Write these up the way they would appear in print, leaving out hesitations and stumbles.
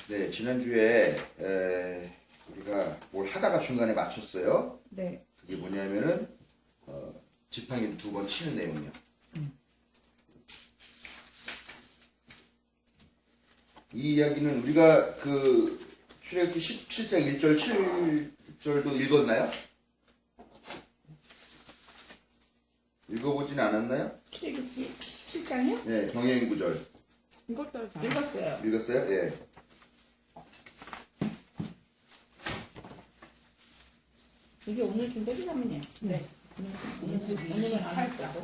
네, 지난주에 우리가 뭘 하다가 중간에 맞췄어요. 네. 그게 뭐냐면은 지팡이를 2번 치는 내용이요. 이 이야기는 우리가 그 출애굽기 17장 1절 7절도 읽었나요? 읽어보진 않았나요? 출애굽기 17장이요? 네, 병행 구절 이것도 읽었어요. 읽었어요? 예. 이게 오늘 준비라면요. 네. 오늘은 안 할 거고.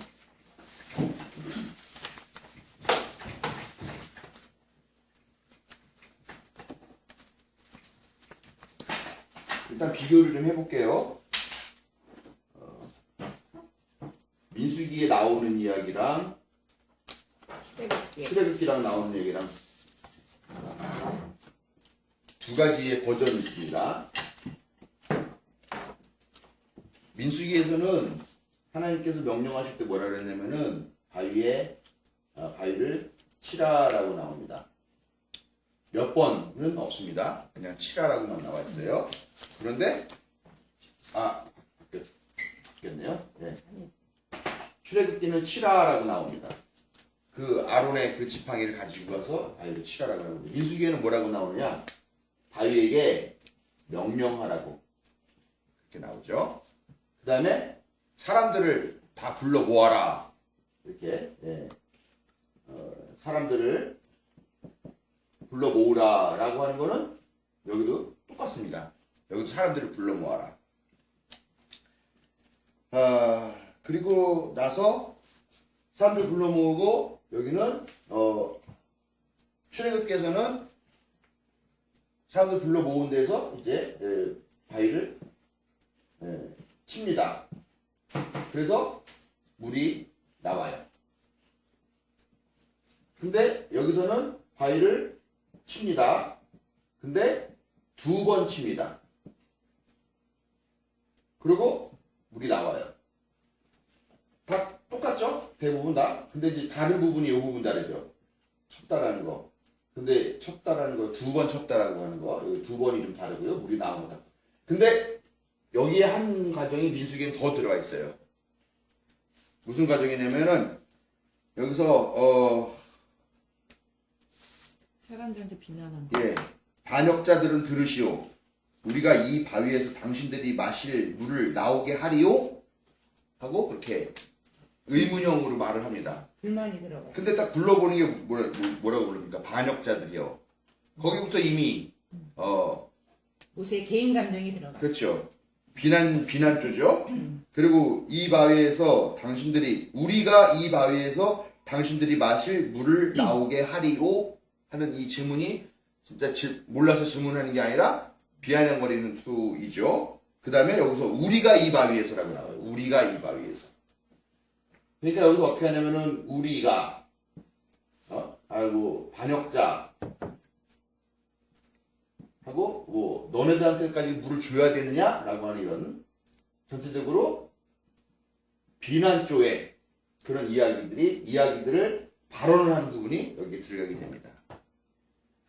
일단 비교를 좀 해볼게요. 민수기에 나오는 이야기랑 출애굽기랑 나오는 얘기랑 두 가지의 버전이 있습니다. 민수기에서는 하나님께서 명령하실 때 뭐라 그랬냐면은 바위를 치라라고 나옵니다. 몇 번은 없습니다. 그냥 치라라고만 나와 있어요. 그런데 바뀌었네요. 네. 출애굽기는 치라라고 나옵니다. 그 아론의 그 지팡이를 가지고 가서 바위를 치라라고 나옵니다. 민수기에는 뭐라고 나오느냐? 바위에게 명령하라고 이렇게 나오죠. 그 다음에 사람들을 다 불러 모아라 이렇게 사람들을 불러 모으라 라고 하는 거는 여기도 똑같습니다. 여기도 사람들을 불러 모아라. 그리고 나서 사람들 불러 모으고 여기는 출애굽기에서는 사람들 불러 모은 데서 이제 바위를 칩니다. 그래서 물이 나와요. 근데 여기서는 바위를 칩니다. 근데 2번 칩니다. 그리고 물이 나와요. 다 똑같죠? 대부분 다. 근데 이제 다른 부분이 이 부분 다르죠. 쳤다라는 거. 근데 쳤다라는 거 2번 쳤다라고 하는 거. 여기 2번이 좀 다르고요. 물이 나온 거다. 근데 여기에 한 가정이 민수기에는 더 들어가 있어요. 무슨 가정이냐면은 여기서 사람들한테 비난한 거. 예. 반역자들은 들으시오. 우리가 이 바위에서 당신들이 마실 물을 나오게 하리오? 하고 그렇게 의문형으로 말을 합니다. 불만이 들어가. 근데 딱 불러보는 게 뭐라고 부릅니까? 반역자들이요. 거기부터 이미 모세의 개인 감정이 들어가. 그렇죠. 비난조죠. 그리고 이 바위에서 우리가 이 바위에서 당신들이 마실 물을 나오게 하리오 하는 이 질문이 진짜 몰라서 질문하는 게 아니라 비아냥거리는 투이죠. 그 다음에 여기서 우리가 이 바위에서라고 나와요. 우리가 이 바위에서. 그러니까 여기서 어떻게 하냐면은 우리가 알고 반역자 하고 뭐 너네들한테까지 물을 줘야 되느냐라고 하는 이런 전체적으로 비난조의 그런 이야기들을 발언을 하는 부분이 여기에 들어가게 됩니다.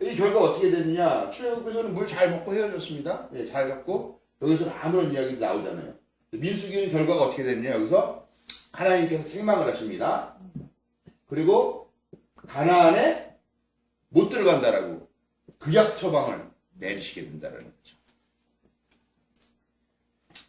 이 결과 어떻게 되느냐? 출애굽에서는 물 잘 먹고 헤어졌습니다. 예, 잘 갖고 여기서는 아무런 이야기 나오잖아요. 민수기는 결과가 어떻게 되느냐? 여기서 하나님께서 책망을 하십니다. 그리고 가나안에 못 들어간다라고 극약 처방을 내리시게 된다라는 거죠.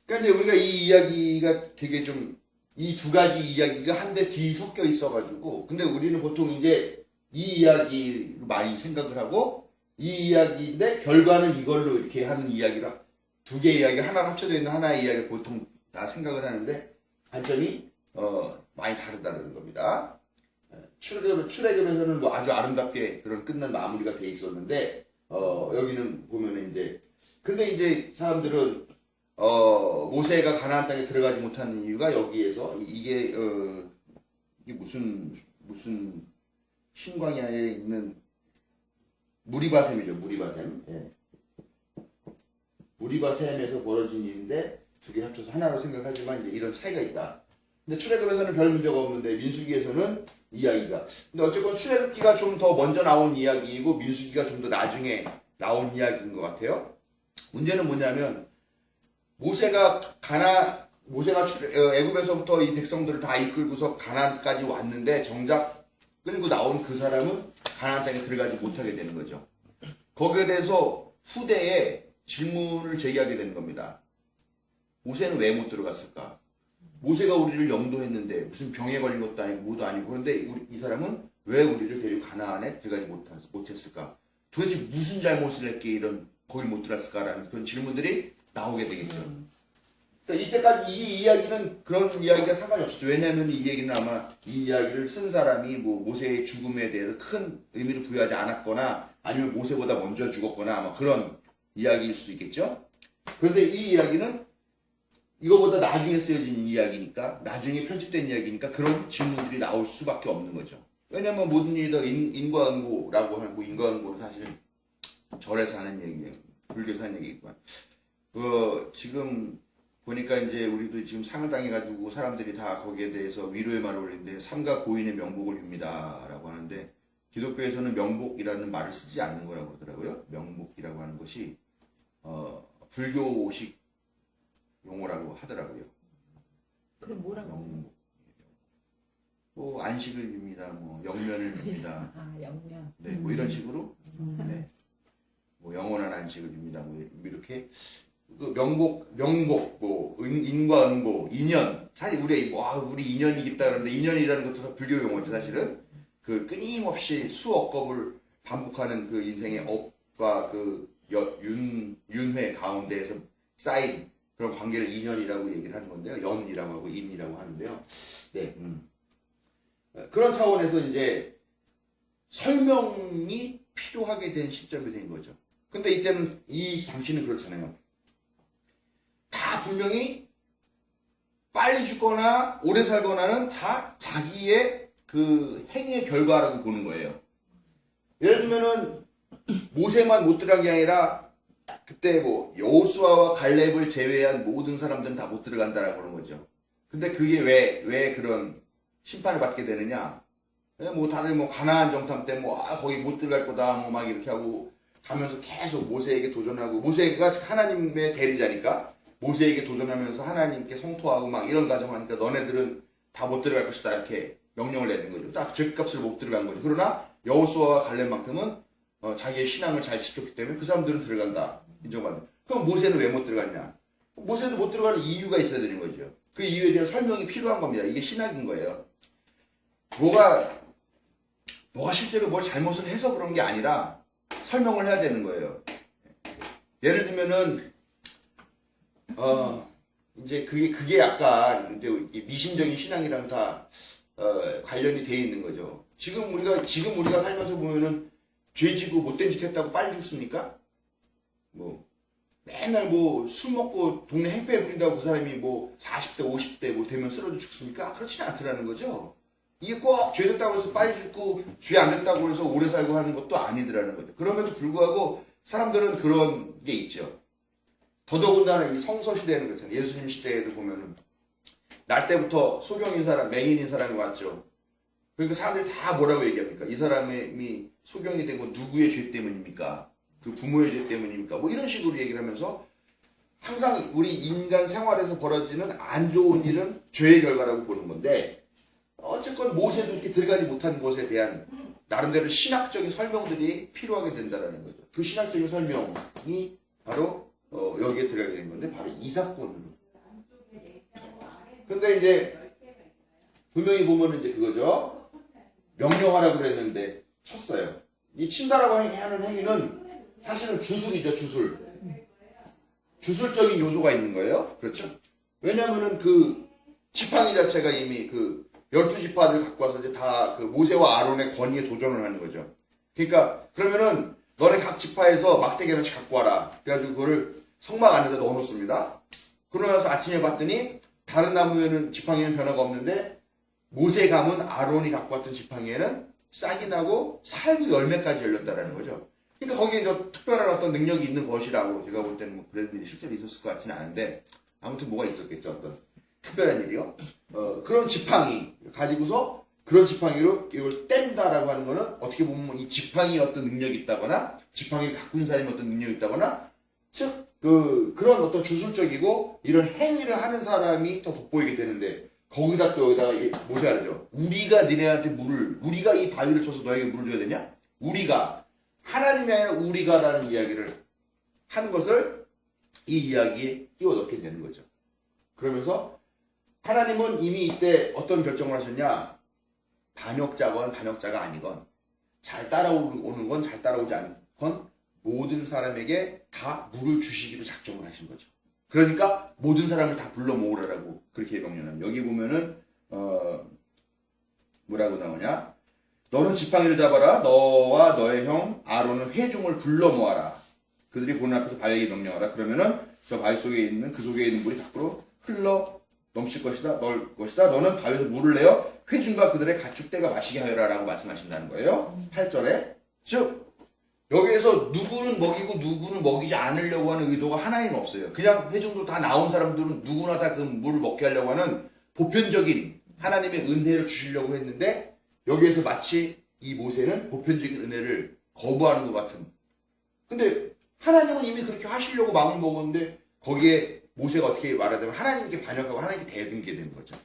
그러니까 이제 우리가 이 이야기가 되게 좀 이 두 가지 이야기가 한데 뒤 섞여 있어가지고 근데 우리는 보통 이제 이 이야기로 많이 생각을 하고 이 이야기인데 결과는 이걸로 이렇게 하는 이야기라 두 개의 이야기가 하나로 합쳐져 있는 하나의 이야기를 보통 다 생각을 하는데 관점이 많이 다르다는 겁니다. 출애굽에서는 뭐 아주 아름답게 그런 끝난 마무리가 돼 있었는데 여기는 보면은 이제 근데 이제 사람들은 모세가 가나안 땅에 들어가지 못하는 이유가 여기에서 이게 무슨 신광야에 있는 무리바셈이죠. 무리바셈. 예. 무리바셈에서 벌어진 일인데 두 개 합쳐서 하나로 생각하지만 이제 이런 차이가 있다. 근데 출애굽에서는 별 문제가 없는데 민수기에서는 이야기가. 근데 어쨌건 출애굽기가 좀 더 먼저 나온 이야기이고 민수기가 좀 더 나중에 나온 이야기인 것 같아요. 문제는 뭐냐면 모세가 애굽에서부터 이 백성들을 다 이끌고서 가나안까지 왔는데 정작 끌고 나온 그 사람은 가나안 땅에 들어가지 못하게 되는 거죠. 거기에 대해서 후대에 질문을 제기하게 되는 겁니다. 모세는 왜 못 들어갔을까? 모세가 우리를 영도했는데 무슨 병에 걸린 것도 아니고 뭐도 아니고 그런데 이 사람은 왜 우리를 데리고 가나안에 들어가지 못했을까? 도대체 무슨 잘못을 했기에 이런 거길 못 들어갔을까라는 그런 질문들이 나오게 되겠죠. 그러니까 이때까지 이 이야기는 그런 이야기가 상관이 없었죠. 왜냐하면 이 얘기는 아마 이 이야기를 쓴 사람이 뭐 모세의 죽음에 대해서 큰 의미를 부여하지 않았거나 아니면 모세보다 먼저 죽었거나 아마 그런 이야기일 수 있겠죠. 그런데 이 이야기는 이거보다 나중에 쓰여진 이야기니까 나중에 편집된 이야기니까 그런 질문들이 나올 수밖에 없는 거죠. 왜냐하면 모든 일이 다 인과응보라고 하고 인과응보는 사실은 절에서 하는 얘기예요. 불교에서 하는 얘기지만 지금 보니까 이제 우리도 지금 상을 당해가지고 사람들이 다 거기에 대해서 위로의 말을 올리는데 삼가 고인의 명복을 빕니다 라고 하는데 기독교에서는 명복이라는 말을 쓰지 않는 거라고 하더라고요. 명복이라고 하는 것이 불교식 용어라고 하더라고요. 그럼 뭐라고? 명복. 뭐 안식을 빕니다. 뭐 영면을 빕니다. 아, 영면. 네, 뭐 이런 식으로 네. 뭐 영원한 안식을 빕니다. 뭐 이렇게 그 명복, 뭐 인과응보, 인연. 사실 우리 인연이 깊다 그러는데 인연이라는 것도 불교 용어죠. 사실은 그 끊임없이 수억 겁을 반복하는 그 인생의 업과 그 윤회 가운데에서 쌓인 그런 관계를 인연이라고 얘기를 하는 건데요. 연이라고 하고 인이라고 하는데요. 네, 그런 차원에서 이제 설명이 필요하게 된 시점이 된 거죠. 근데 이때는 이 당시는 그렇잖아요. 다 분명히 빨리 죽거나 오래 살거나는 다 자기의 그 행위의 결과라고 보는 거예요. 예를 들면은 모세만 못 들어간 게 아니라 그때 뭐 여호수아와 갈렙을 제외한 모든 사람들은 다 못 들어간다라고 하는 거죠. 근데 그게 왜 그런 심판을 받게 되느냐? 뭐 다들 뭐 가나안 정탐 때 뭐 거기 못 들어갈 거다 뭐 막 이렇게 하고 가면서 계속 모세에게 도전하고 모세가 하나님의 대리자니까 모세에게 도전하면서 하나님께 성토하고 막 이런 과정하니까 너네들은 다 못 들어갈 것이다 이렇게 명령을 내는 거죠. 딱 죄값을 못 들어간 거죠. 그러나 여호수아와 갈렙만큼은 자기의 신앙을 잘 지켰기 때문에 그 사람들은 들어간다 인정받는. 그럼 모세는 왜 못 들어갔냐? 모세는 못 들어가는 이유가 있어야 되는 거죠. 그 이유에 대한 설명이 필요한 겁니다. 이게 신학인 거예요. 뭐가 실제로 뭘 잘못을 해서 그런 게 아니라 설명을 해야 되는 거예요. 예를 들면은 이제 그게 약간 미심적인 신앙이랑 다 관련이 돼 있는 거죠. 지금 우리가 살면서 보면은 죄지고 못된 짓 했다고 빨리 죽습니까? 뭐 맨날 뭐 술 먹고 동네 행패 부린다고 그 사람이 뭐 40대 50대 뭐 되면 쓰러져 죽습니까? 그렇지는 않더라는 거죠. 이게 꼭 죄 됐다고 해서 빨리 죽고 죄 안 됐다고 해서 오래 살고 하는 것도 아니더라는 거죠. 그럼에도 불구하고 사람들은 그런 게 있죠. 더더군다나 이 성서 시대는 그렇잖아요. 예수님 시대에도 보면은 날 때부터 소경인 사람, 맹인인 사람이 왔죠. 그러니까 사람들이 다 뭐라고 얘기합니까? 이 사람이 소경이 된 건 누구의 죄 때문입니까? 그 부모의 죄 때문입니까? 뭐 이런 식으로 얘기를 하면서 항상 우리 인간 생활에서 벌어지는 안 좋은 일은 죄의 결과라고 보는 건데 어쨌건 모세도 이렇게 들어가지 못한 것에 대한 나름대로 신학적인 설명들이 필요하게 된다는 거죠. 그 신학적인 설명이 바로 여기에 들어가게 된 건데 바로 이 사건으로. 근데 이제 분명히 보면 이제 그거죠. 명령하라고 그랬는데 쳤어요. 이 친다라고 하는 행위는 사실은 주술이죠. 주술적인 요소가 있는 거예요. 그렇죠? 왜냐면은 그 지팡이 자체가 이미 그 12지파를 갖고 와서 이제 다 그 모세와 아론의 권위에 도전을 하는 거죠. 그러니까 그러면은 너네 각 지파에서 막대기 하나씩 갖고 와라. 그래가지고 그거를 성막 안에다 넣어놓습니다. 그러고 나서 아침에 봤더니 다른 나무에는 지팡이는 변화가 없는데 모세 가문 아론이 갖고 왔던 지팡이에는 싹이 나고 살구 열매까지 열렸다라는 거죠. 그러니까 거기에 특별한 어떤 능력이 있는 것이라고 제가 볼 때는 뭐 그런 일이 실제로 있었을 것 같지는 않은데 아무튼 뭐가 있었겠죠. 어떤 특별한 일이요. 그런 지팡이 가지고서 그런 지팡이로 이걸 뗀다라고 하는 거는 어떻게 보면 이 지팡이에 어떤 능력이 있다거나 지팡이를 갖고 있는 사람이 어떤 능력이 있다거나 즉 그런 어떤 주술적이고 이런 행위를 하는 사람이 더 돋보이게 되는데 거기다 또 여기다가 뭐라 하죠? 우리가 니네한테 우리가 이 바위를 쳐서 너에게 물을 줘야 되냐? 우리가 하나님이 아니라 우리가라는 이야기를 하는 것을 이 이야기에 끼워 넣게 되는 거죠. 그러면서 하나님은 이미 이때 어떤 결정을 하셨냐? 반역자건 반역자가 아니건 잘 따라오는 건 잘 따라오지 않건 모든 사람에게 다 물을 주시기로 작정을 하신 거죠. 그러니까 모든 사람을 다 불러 모으라고 그렇게 명령합니다. 여기 보면은 뭐라고 나오냐? 너는 지팡이를 잡아라. 너와 너의 형 아론은 회중을 불러 모아라. 그들이 보는 앞에서 바위에게 명령하라. 그러면은 저 바위 속에 있는 그 속에 있는 물이 밖으로 흘러 넘칠 것이다. 넣을 것이다. 너는 바위에서 물을 내어 회중과 그들의 가축대가 마시게 하여라라고 말씀하신다는 거예요. 8절에. 즉 여기에서 누구는 먹이고 누구는 먹이지 않으려고 하는 의도가 하나에는 없어요. 그냥 회중도 다 나온 사람들은 누구나 다 그 물을 먹게 하려고 하는 보편적인 하나님의 은혜를 주시려고 했는데 여기에서 마치 이 모세는 보편적인 은혜를 거부하는 것 같은. 근데 하나님은 이미 그렇게 하시려고 마음을 먹었는데 거기에 모세가 어떻게 말하자면 하나님께 반역하고 하나님께 대등게 되는 거죠.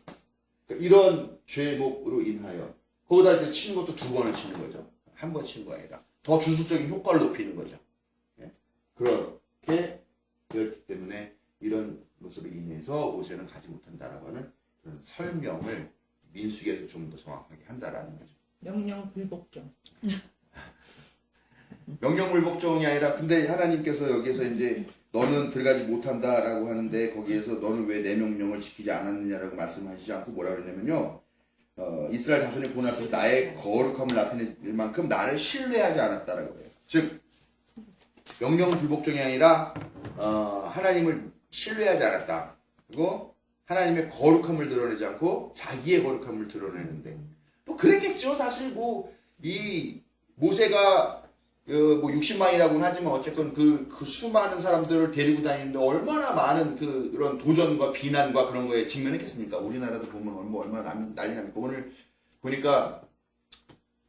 그러니까 이런 죄목으로 인하여 거기다 이제 치는 것도 2번을 치는 거죠. 한 번 치는 거 아니라 더 주술적인 효과를 높이는 거죠. 예. 그렇게 되었기 때문에 이런 모습을 인해서 모세는 가지 못한다라고 하는 그런 설명을 민수기에서 좀 더 정확하게 한다라는 거죠. 명령 불복종. 명령불복종이 아니라 근데 하나님께서 여기서 이제 너는 들어가지 못한다라고 하는데 거기에서 너는 왜 내 명령을 지키지 않았느냐라고 말씀하시지 않고 뭐라 그러냐면요. 이스라엘 자손이 보는 앞에서 나의 거룩함을 나타낼 만큼 나를 신뢰하지 않았다라고 해요. 즉 명령불복종이 아니라 하나님을 신뢰하지 않았다. 그리고 하나님의 거룩함을 드러내지 않고 자기의 거룩함을 드러내는데 뭐 그랬겠죠. 사실 뭐 이 모세가 뭐 60만이라고는 하지만 어쨌건 그 수많은 사람들을 데리고 다니는데 얼마나 많은 그런 도전과 비난과 그런 거에 직면했겠습니까? 우리나라도 보면 얼마나 난리 납니까? 오늘 보니까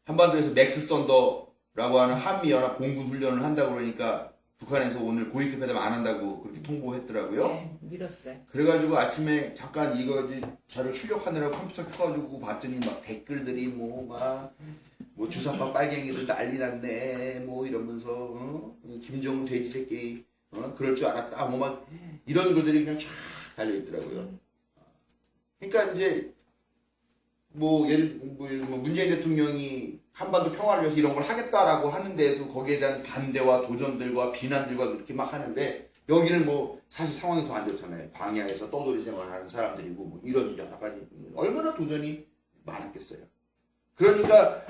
한반도에서 맥스 썬더라고 하는 한미연합 공군 훈련을 한다고 그러니까 북한에서 오늘 고위급 회담 안 한다고 그렇게 통보했더라고요. 네, 밀었어요. 그래가지고 아침에 잠깐 이거 자료 출력하느라고 컴퓨터 켜가지고 봤더니 막 댓글들이 뭐 주사파 빨갱이들 난리 났네 뭐 이러면서 김정은 돼지 새끼 그럴 줄 알았다 뭐 막 이런 글들이 그냥 쫙 달려있더라고요. 그러니까 이제 뭐 예를 들면 문재인 대통령이 한반도 평화를 위해서 이런 걸 하겠다라고 하는데도 거기에 대한 반대와 도전들과 비난들과 그렇게 막 하는데 여기는 뭐 사실 상황이 더 안 좋잖아요. 광야에서 떠돌이 생활을 하는 사람들이고 뭐 이런 여러 가지 얼마나 도전이 많았겠어요. 그러니까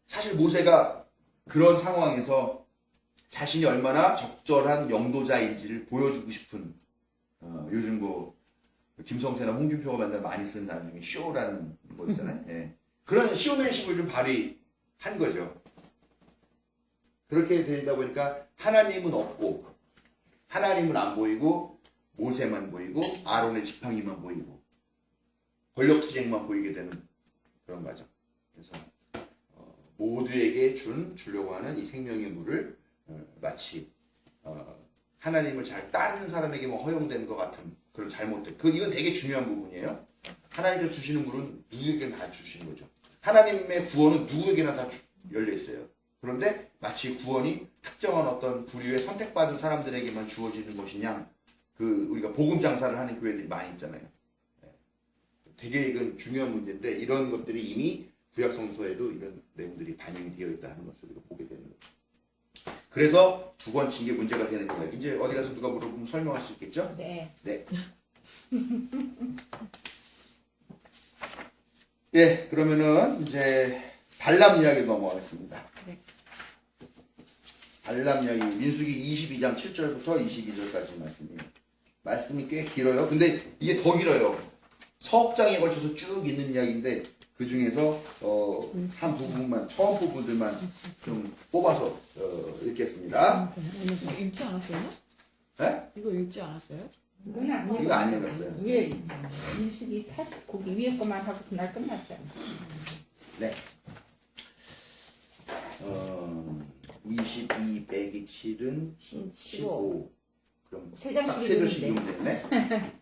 사실 모세가 그런 상황에서 자신이 얼마나 적절한 영도자인지를 보여주고 싶은 요즘 뭐 김성태나 홍준표가 맨날 많이 쓰는 단어 중에 쇼라는 거 있잖아요. 예. 그런 쇼맨십을 좀 발휘한 거죠. 그렇게 되다 보니까 하나님은 없고 하나님은 안 보이고 모세만 보이고 아론의 지팡이만 보이고 권력투쟁만 보이게 되는 그런 과정. 그래서 모두에게 주려고 하는 이 생명의 물을 마치 하나님을 잘 따르는 사람에게만 허용되는 것 같은 그런 잘못된 이건 되게 중요한 부분이에요. 하나님께서 주시는 물은 누구에게나 다 주시는 거죠. 하나님의 구원은 누구에게나 다 열려 있어요. 그런데 마치 구원이 특정한 어떤 부류의 선택받은 사람들에게만 주어지는 것이냐 우리가 복음 장사를 하는 교회들이 많이 있잖아요. 되게 이건 중요한 문제인데 이런 것들이 이미 구약 성서에도 이런 내용들이 반영이 되어 있다는 것을 우리가 보게 되는 거죠. 그래서 2번 친 게 문제가 되는 거예요. 이제 어디 가서 누가 물어보면 설명할 수 있겠죠? 네. 네. 예, 그러면은 이제 발람 이야기 넘어가겠습니다. 네. 발람 이야기 민수기 22장 7절부터 22절까지 말씀이에요. 말씀이 꽤 길어요. 근데 이게 더 길어요. 서업장에 걸쳐서 쭉 있는 이야기인데 그 중에서 한 부분만 처음 부분들만 좀 뽑아서 읽겠습니다. 이거 읽지 않았어요? 네? 이거 읽지 않았어요? 이건 안 이거 안 읽었어요. 위에 민수기 40 거기 위에 것만 하고 그날 끝났잖아. 네. 22 빼기 7은 15. 그럼 세 딱 장씩 세 장씩 읽으면 읽으면 되네.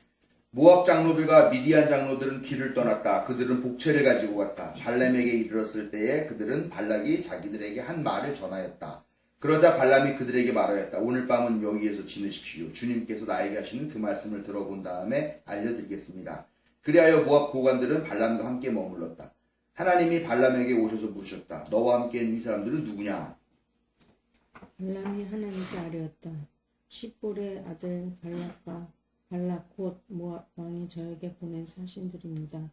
모압 장로들과 미디안 장로들은 길을 떠났다. 그들은 복채를 가지고 갔다. 발람에게 이르렀을 때에 그들은 발락이 자기들에게 한 말을 전하였다. 그러자 발람이 그들에게 말하였다. 오늘 밤은 여기에서 지내십시오. 주님께서 나에게 하시는 그 말씀을 들어본 다음에 알려드리겠습니다. 그리하여 모압 고관들은 발람과 함께 머물렀다. 하나님이 발람에게 오셔서 물으셨다. 너와 함께 있는 이 사람들은 누구냐? 발람이 하나님께 아뢰었다. 십볼의 아들 발락 곧 모압 왕이 저에게 보낸 사신들입니다.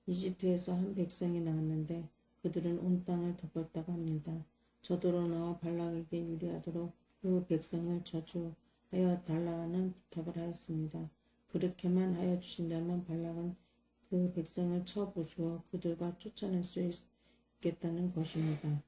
이집트에서 한 백성이 나왔는데 그들은 온 땅을 덮었다고 합니다. 저더러 나와 발락에게 유리하도록 그 백성을 저주하여 달라는 부탁을 하였습니다. 그렇게만 하여 주신다면 발락은 그 백성을 쳐 부수어 그들과 쫓아낼 수 있겠다는 것입니다.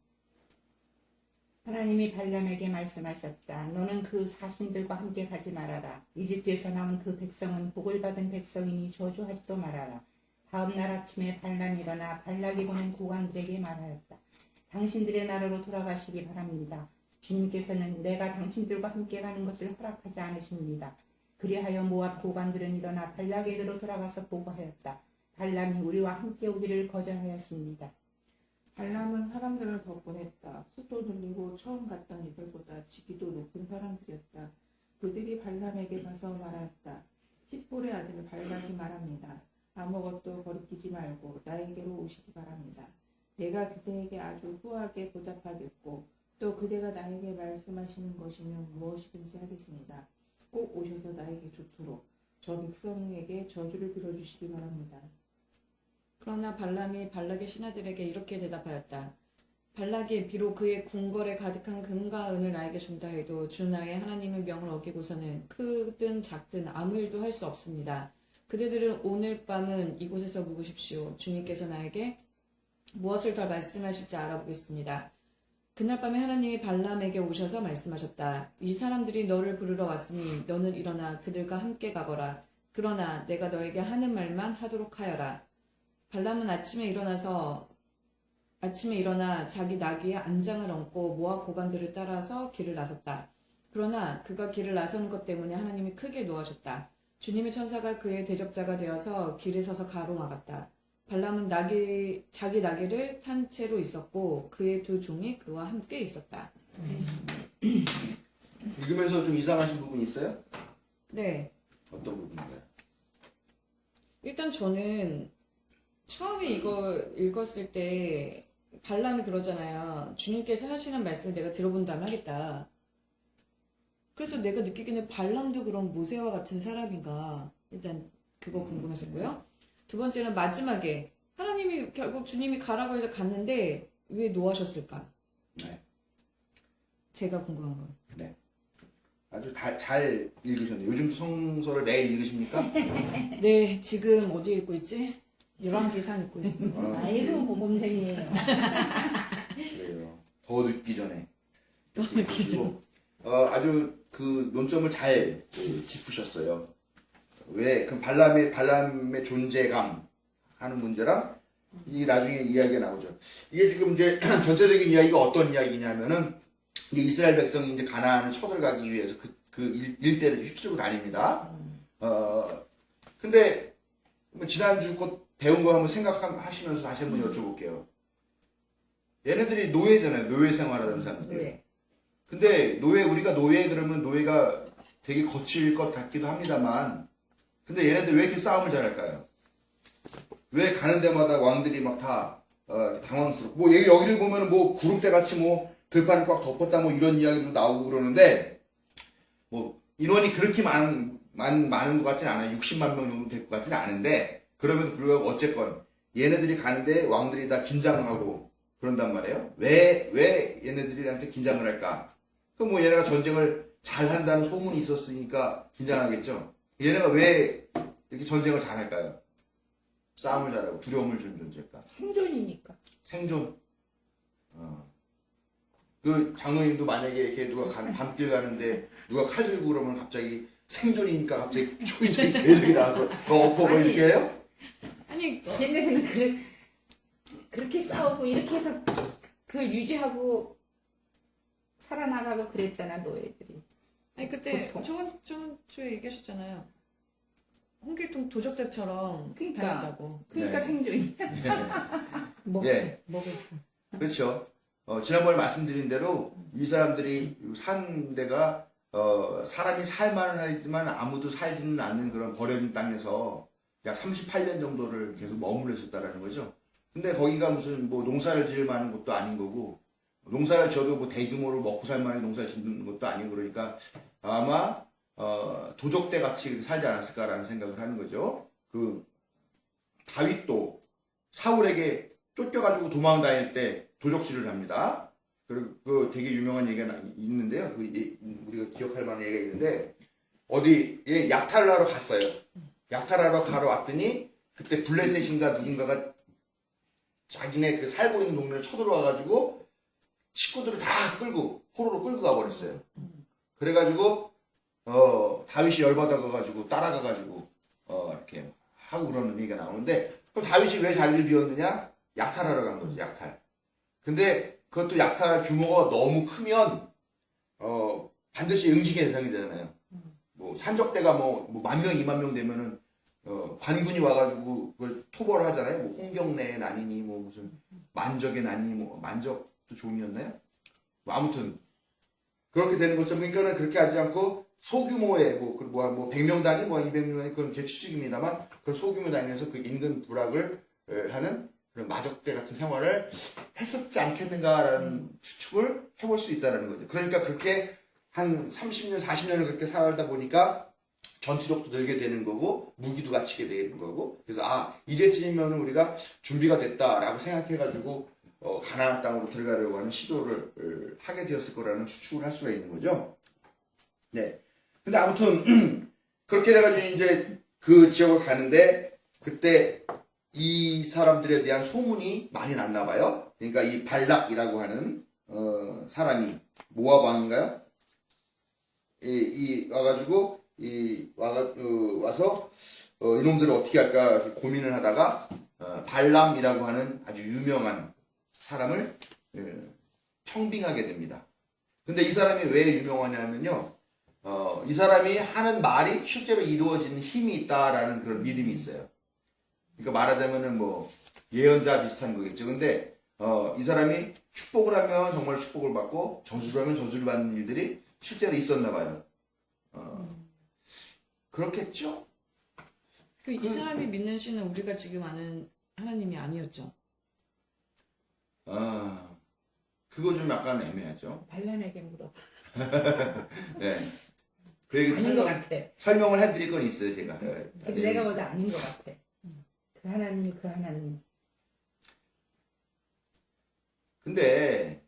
하나님이 발람에게 말씀하셨다. 너는 그 사신들과 함께 가지 말아라. 이집트에서 나온 그 백성은 복을 받은 백성이니 저주하지도 말아라. 다음 날 아침에 발람이 일어나 발락이 보낸 고관들에게 말하였다. 당신들의 나라로 돌아가시기 바랍니다. 주님께서는 내가 당신들과 함께 가는 것을 허락하지 않으십니다. 그리하여 모압 고관들은 일어나 발락에게로 돌아가서 보고하였다. 발람이 우리와 함께 오기를 거절하였습니다. 발람은 사람들을 더 보냈다. 숫도 늘리고 처음 갔던 이들보다 지기도 높은 사람들이었다. 그들이 발람에게 가서 말하였다. 십볼의 아들 발락이 말합니다. 아무것도 거리끼지 말고 나에게로 오시기 바랍니다. 내가 그대에게 아주 후하게 보답하겠고 또 그대가 나에게 말씀하시는 것이면 무엇이든지 하겠습니다. 꼭 오셔서 나에게 좋도록 저 백성에게 저주를 빌어주시기 바랍니다. 그러나 발람이 발락의 신하들에게 이렇게 대답하였다. 발락이 비록 그의 궁궐에 가득한 금과 은을 나에게 준다 해도 주 나의 하나님의 명을 어기고서는 크든 작든 아무 일도 할 수 없습니다. 그대들은 오늘 밤은 이곳에서 묵으십시오. 주님께서 나에게 무엇을 더 말씀하실지 알아보겠습니다. 그날 밤에 하나님이 발람에게 오셔서 말씀하셨다. 이 사람들이 너를 부르러 왔으니 너는 일어나 그들과 함께 가거라. 그러나 내가 너에게 하는 말만 하도록 하여라. 발람은 아침에 일어나 자기 나귀에 안장을 얹고 모압 고관들을 따라서 길을 나섰다. 그러나 그가 길을 나서는 것 때문에 하나님이 크게 노하셨다. 주님의 천사가 그의 대적자가 되어서 길에 서서 가로막았다. 발람은 자기 나귀를 탄 채로 있었고 그의 두 종이 그와 함께 있었다. 읽으면서 좀 이상하신 부분이 있어요? 네. 어떤 부분인가요? 일단 저는 처음에 이거 읽었을 때 발람이 그러잖아요. 주님께서 하시는 말씀을 내가 들어본 다음에 하겠다. 그래서 내가 느끼기에는 발람도 그런 모세와 같은 사람인가. 일단 그거 궁금했었고요. 두 번째는 마지막에 하나님이 결국 주님이 가라고 해서 갔는데 왜 노하셨을까? 네. 제가 궁금한 건. 네. 아주 잘 읽으셨네요. 요즘도 성서를 매일 읽으십니까? 네, 지금 어디 읽고 있지? 열왕기상 읽고 있습니다. 아이고 모범생이에요. 그래요. 더 늦기 전에. 더 늦기 그리고, 아주 그 논점을 잘 짚으셨어요. 왜? 그럼 발람의 존재감 하는 문제랑 이 나중에 이야기가 나오죠. 이게 지금 이제 전체적인 이야기가 어떤 이야기냐면은 이제 이스라엘 백성이 이제 가나안을 쳐들어가기 위해서 그 일대를 휩쓸고 다닙니다. 근데 뭐 지난주 것 배운 거 한번 생각하시면서 다시 한번 여쭤볼게요. 얘네들이 노예잖아요. 노예 생활하는 사람들. 네. 근데 우리가 노예 그러면 노예가 되게 거칠 것 같기도 합니다만, 근데 얘네들 왜 이렇게 싸움을 잘할까요? 왜 가는 데마다 왕들이 막 다 당황스럽고, 뭐 여기를 보면은 뭐 구름대 같이 뭐 들판을 꽉 덮었다 뭐 이런 이야기도 나오고 그러는데, 뭐 인원이 그렇게 많은 것 같진 않아요. 60만 명 정도 될 것 같진 않은데, 그럼에도 불구하고 어쨌건 얘네들이 가는데 왕들이 다 긴장하고 그런단 말이에요. 왜 얘네들이한테 긴장을 할까? 그럼 뭐 얘네가 전쟁을 잘 한다는 소문이 있었으니까 긴장하겠죠. 얘네가 왜 이렇게 전쟁을 잘 할까요? 싸움을 잘하고 두려움을 주는 존재일까? 생존이니까. 생존. 그 장로님도 만약에 이렇게 누가 밤길 가는데 누가 칼 들고 그러면 갑자기 생존이니까 갑자기 초인적인 괴력이 나와서 너 엎어 뭐 아니. 이렇게 해요? 아니, 걔네들은 그렇게 싸우고 이렇게 해서 그걸 유지하고 살아나가고 그랬잖아 노예들이. 아니 그때 보통. 저번 주에 얘기하셨잖아요. 홍길동 도적대처럼 그러니까. 다녔다고. 그러니까 네. 생존이야. 예. 먹을 그렇죠. 지난번에 말씀드린 대로 이 사람들이 산 데가 사람이 살만은 하지만 아무도 살지는 않는 그런 버려진 땅에서 약 38년 정도를 계속 머물러 있었다라는 거죠. 근데 거기가 무슨 뭐 농사를 지을 만한 곳도 아닌 거고 농사를 지어도 뭐 대규모로 먹고 살 만한 농사를 짓는 것도 아니고 그러니까 아마 도적대 같이 살지 않았을까라는 생각을 하는 거죠. 그 다윗도 사울에게 쫓겨가지고 도망 다닐 때 도적질을 합니다. 그리고 그 되게 유명한 얘기가 있는데요. 우리가 기억할 만한 얘기가 있는데 어디에 약탈을 하러 갔어요. 약탈하러 가러 왔더니 그때 블레셋인가 누군가가 자기네 그 살고 있는 동네를 쳐들어와가지고 식구들을 다 끌고 포로로 끌고 가버렸어요. 그래가지고 다윗이 열받아가가지고 따라가가지고 이렇게 하고 그러는 얘기가 나오는데 그럼 다윗이 왜 자리를 비웠느냐? 약탈하러 간 거죠. 약탈. 근데 그것도 약탈 규모가 너무 크면 반드시 응징의 대상이 되잖아요. 뭐 산적대가 뭐 10,000명, 20,000명 되면은 관군이 와가지고 그걸 토벌을 하잖아요. 뭐 홍경래의 난이니 뭐 무슨 만적의 난이니 뭐 만적도 종이었나요? 뭐 아무튼 그렇게 되는 것처럼 그러니까는 그렇게 하지 않고 소규모의 뭐 100명 단위 뭐 200명 단위 그건 제 추측입니다만 그런 소규모 단위에서 그 인근 부락을 하는 그런 마적대 같은 생활을 했었지 않겠는가라는 추측을 해볼 수 있다는 거죠. 그러니까 그렇게 한 30년, 40년을 그렇게 살다 보니까 전투력도 늘게 되는 거고 무기도 갖추게 되는 거고 그래서 이제쯤이면 우리가 준비가 됐다라고 생각해가지고 가나안 땅으로 들어가려고 하는 시도를 하게 되었을 거라는 추측을 할 수가 있는 거죠. 네. 근데 아무튼 그렇게 돼가지고 이제 그 지역을 가는데 그때 이 사람들에 대한 소문이 많이 났나 봐요. 그러니까 이 발락이라고 하는 사람이 모압 왕인가요? 와가지고 와서 이놈들을 어떻게 할까 이렇게 고민을 하다가 발람이라고 하는 아주 유명한 사람을 청빙하게 됩니다. 근데 이 사람이 왜 유명하냐면요. 이 사람이 하는 말이 실제로 이루어지는 힘이 있다라는 그런 믿음이 있어요. 그러니까 말하자면은 뭐 예언자 비슷한 거겠죠. 근데 이 사람이 축복을 하면 정말 축복을 받고 저주를 하면 저주를 받는 일들이 실제로 있었나 봐요. 그렇겠죠? 이 사람이 믿는 신은 우리가 지금 아는 하나님이 아니었죠. 그거 좀 약간 애매하죠. 발람에게 물어봐. 네. 그 얘기 아닌 것 같아. 설명을 해드릴 건 있어요, 제가. 내가 보다 아닌 것 같아. 그 하나님, 그 하나님. 근데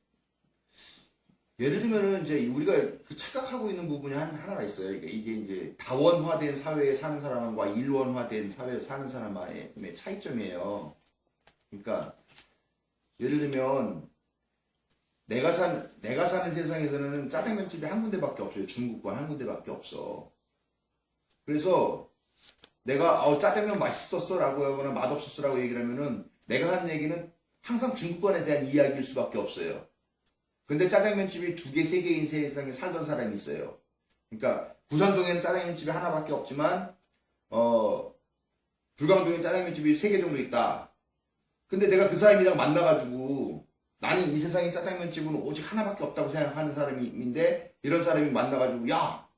예를 들면은 이제 우리가 그 착각하고 있는 부분이 하나가 있어요. 이게 이제 다원화된 사회에 사는 사람과 일원화된 사회에 사는 사람의 차이점이에요. 그러니까 예를 들면 내가 사는 세상에서는 짜장면집이 한 군데밖에 없어요. 중국관 한 군데밖에 없어. 그래서 내가 짜장면 맛있었어 라고 하거나 맛없었어 라고 얘기를 하면은 내가 하는 얘기는 항상 중국관에 대한 이야기일 수밖에 없어요. 근데 짜장면집이 2개, 3개인 세상에 살던 사람이 있어요. 그러니까 부산동에는 짜장면집이 하나밖에 없지만 불광동에 짜장면집이 3개 정도 있다. 근데 내가 그 사람이랑 만나가지고 나는 이 세상에 짜장면집은 오직 하나밖에 없다고 생각하는 사람인데 이런 사람이 만나가지고 야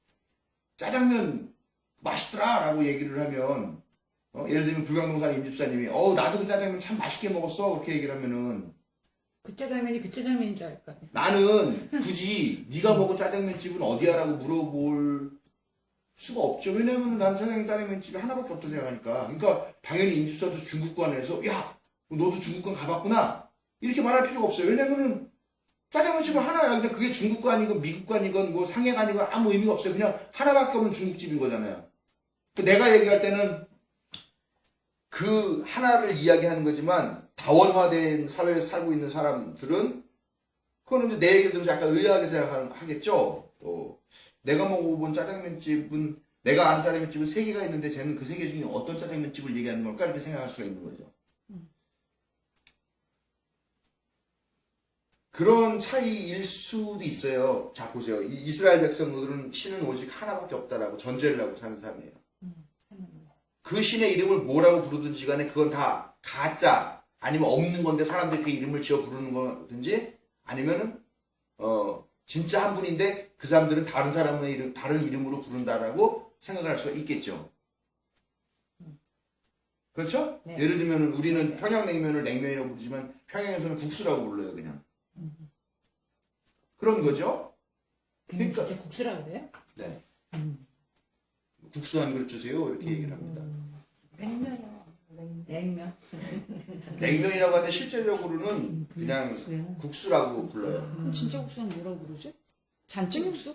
짜장면 맛있더라 라고 얘기를 하면 예를 들면 불광동 사는 임집사님이 나도 그 짜장면 참 맛있게 먹었어 그렇게 얘기를 하면은 그 짜장면이 그 짜장면인 줄 알까? 나는 굳이 네가 먹은 짜장면집은 어디야 라고 물어볼 수가 없죠. 왜냐면 나는 세상에 짜장면집이 하나밖에 없다고 생각하니까. 그러니까 당연히 임집사도 중국관에서 야 너도 중국관 가봤구나 이렇게 말할 필요가 없어요. 왜냐면은 짜장면집은 하나야. 근데 그게 중국관이건 미국관이건 뭐 상해관이건 아무 의미가 없어요. 그냥 하나밖에 없는 중국집인 거잖아요. 내가 얘기할 때는 그 하나를 이야기하는 거지만 다원화된 사회에 살고 있는 사람들은 그거는 이제 내 얘기를 들으면서 약간 의아하게 생각하겠죠. 내가 먹어본 짜장면집은 내가 아는 짜장면집은 3개가 있는데 쟤는 그 3개 중에 어떤 짜장면집을 얘기하는 걸까 이렇게 생각할 수가 있는 거죠. 그런 차이일 수도 있어요. 자, 보세요. 이 이스라엘 백성들은 신은 오직 하나밖에 없다라고 전제를 하고 사는 사람이에요. 그 신의 이름을 뭐라고 부르든지 간에 그건 다 가짜, 아니면 없는 건데 사람들이 그 이름을 지어 부르는 거든지, 아니면은, 진짜 한 분인데 그 사람들은 다른 사람의 이름, 다른 이름으로 부른다라고 생각을 할 수가 있겠죠. 그렇죠? 네. 예를 들면 우리는 평양냉면을 냉면이라고 부르지만 평양에서는 국수라고 불러요, 그냥. 그런 거죠? 그냥 그러니까- 진짜 국수라고 그래요? 네. 국수 한 그릇 주세요. 이렇게 얘기를 합니다. 냉면이요. 냉면. 냉면이라고 하는데 실제적으로는 그냥 국수야. 국수라고 불러요. 그럼 진짜 국수는 뭐라고 부르지? 잔치국수?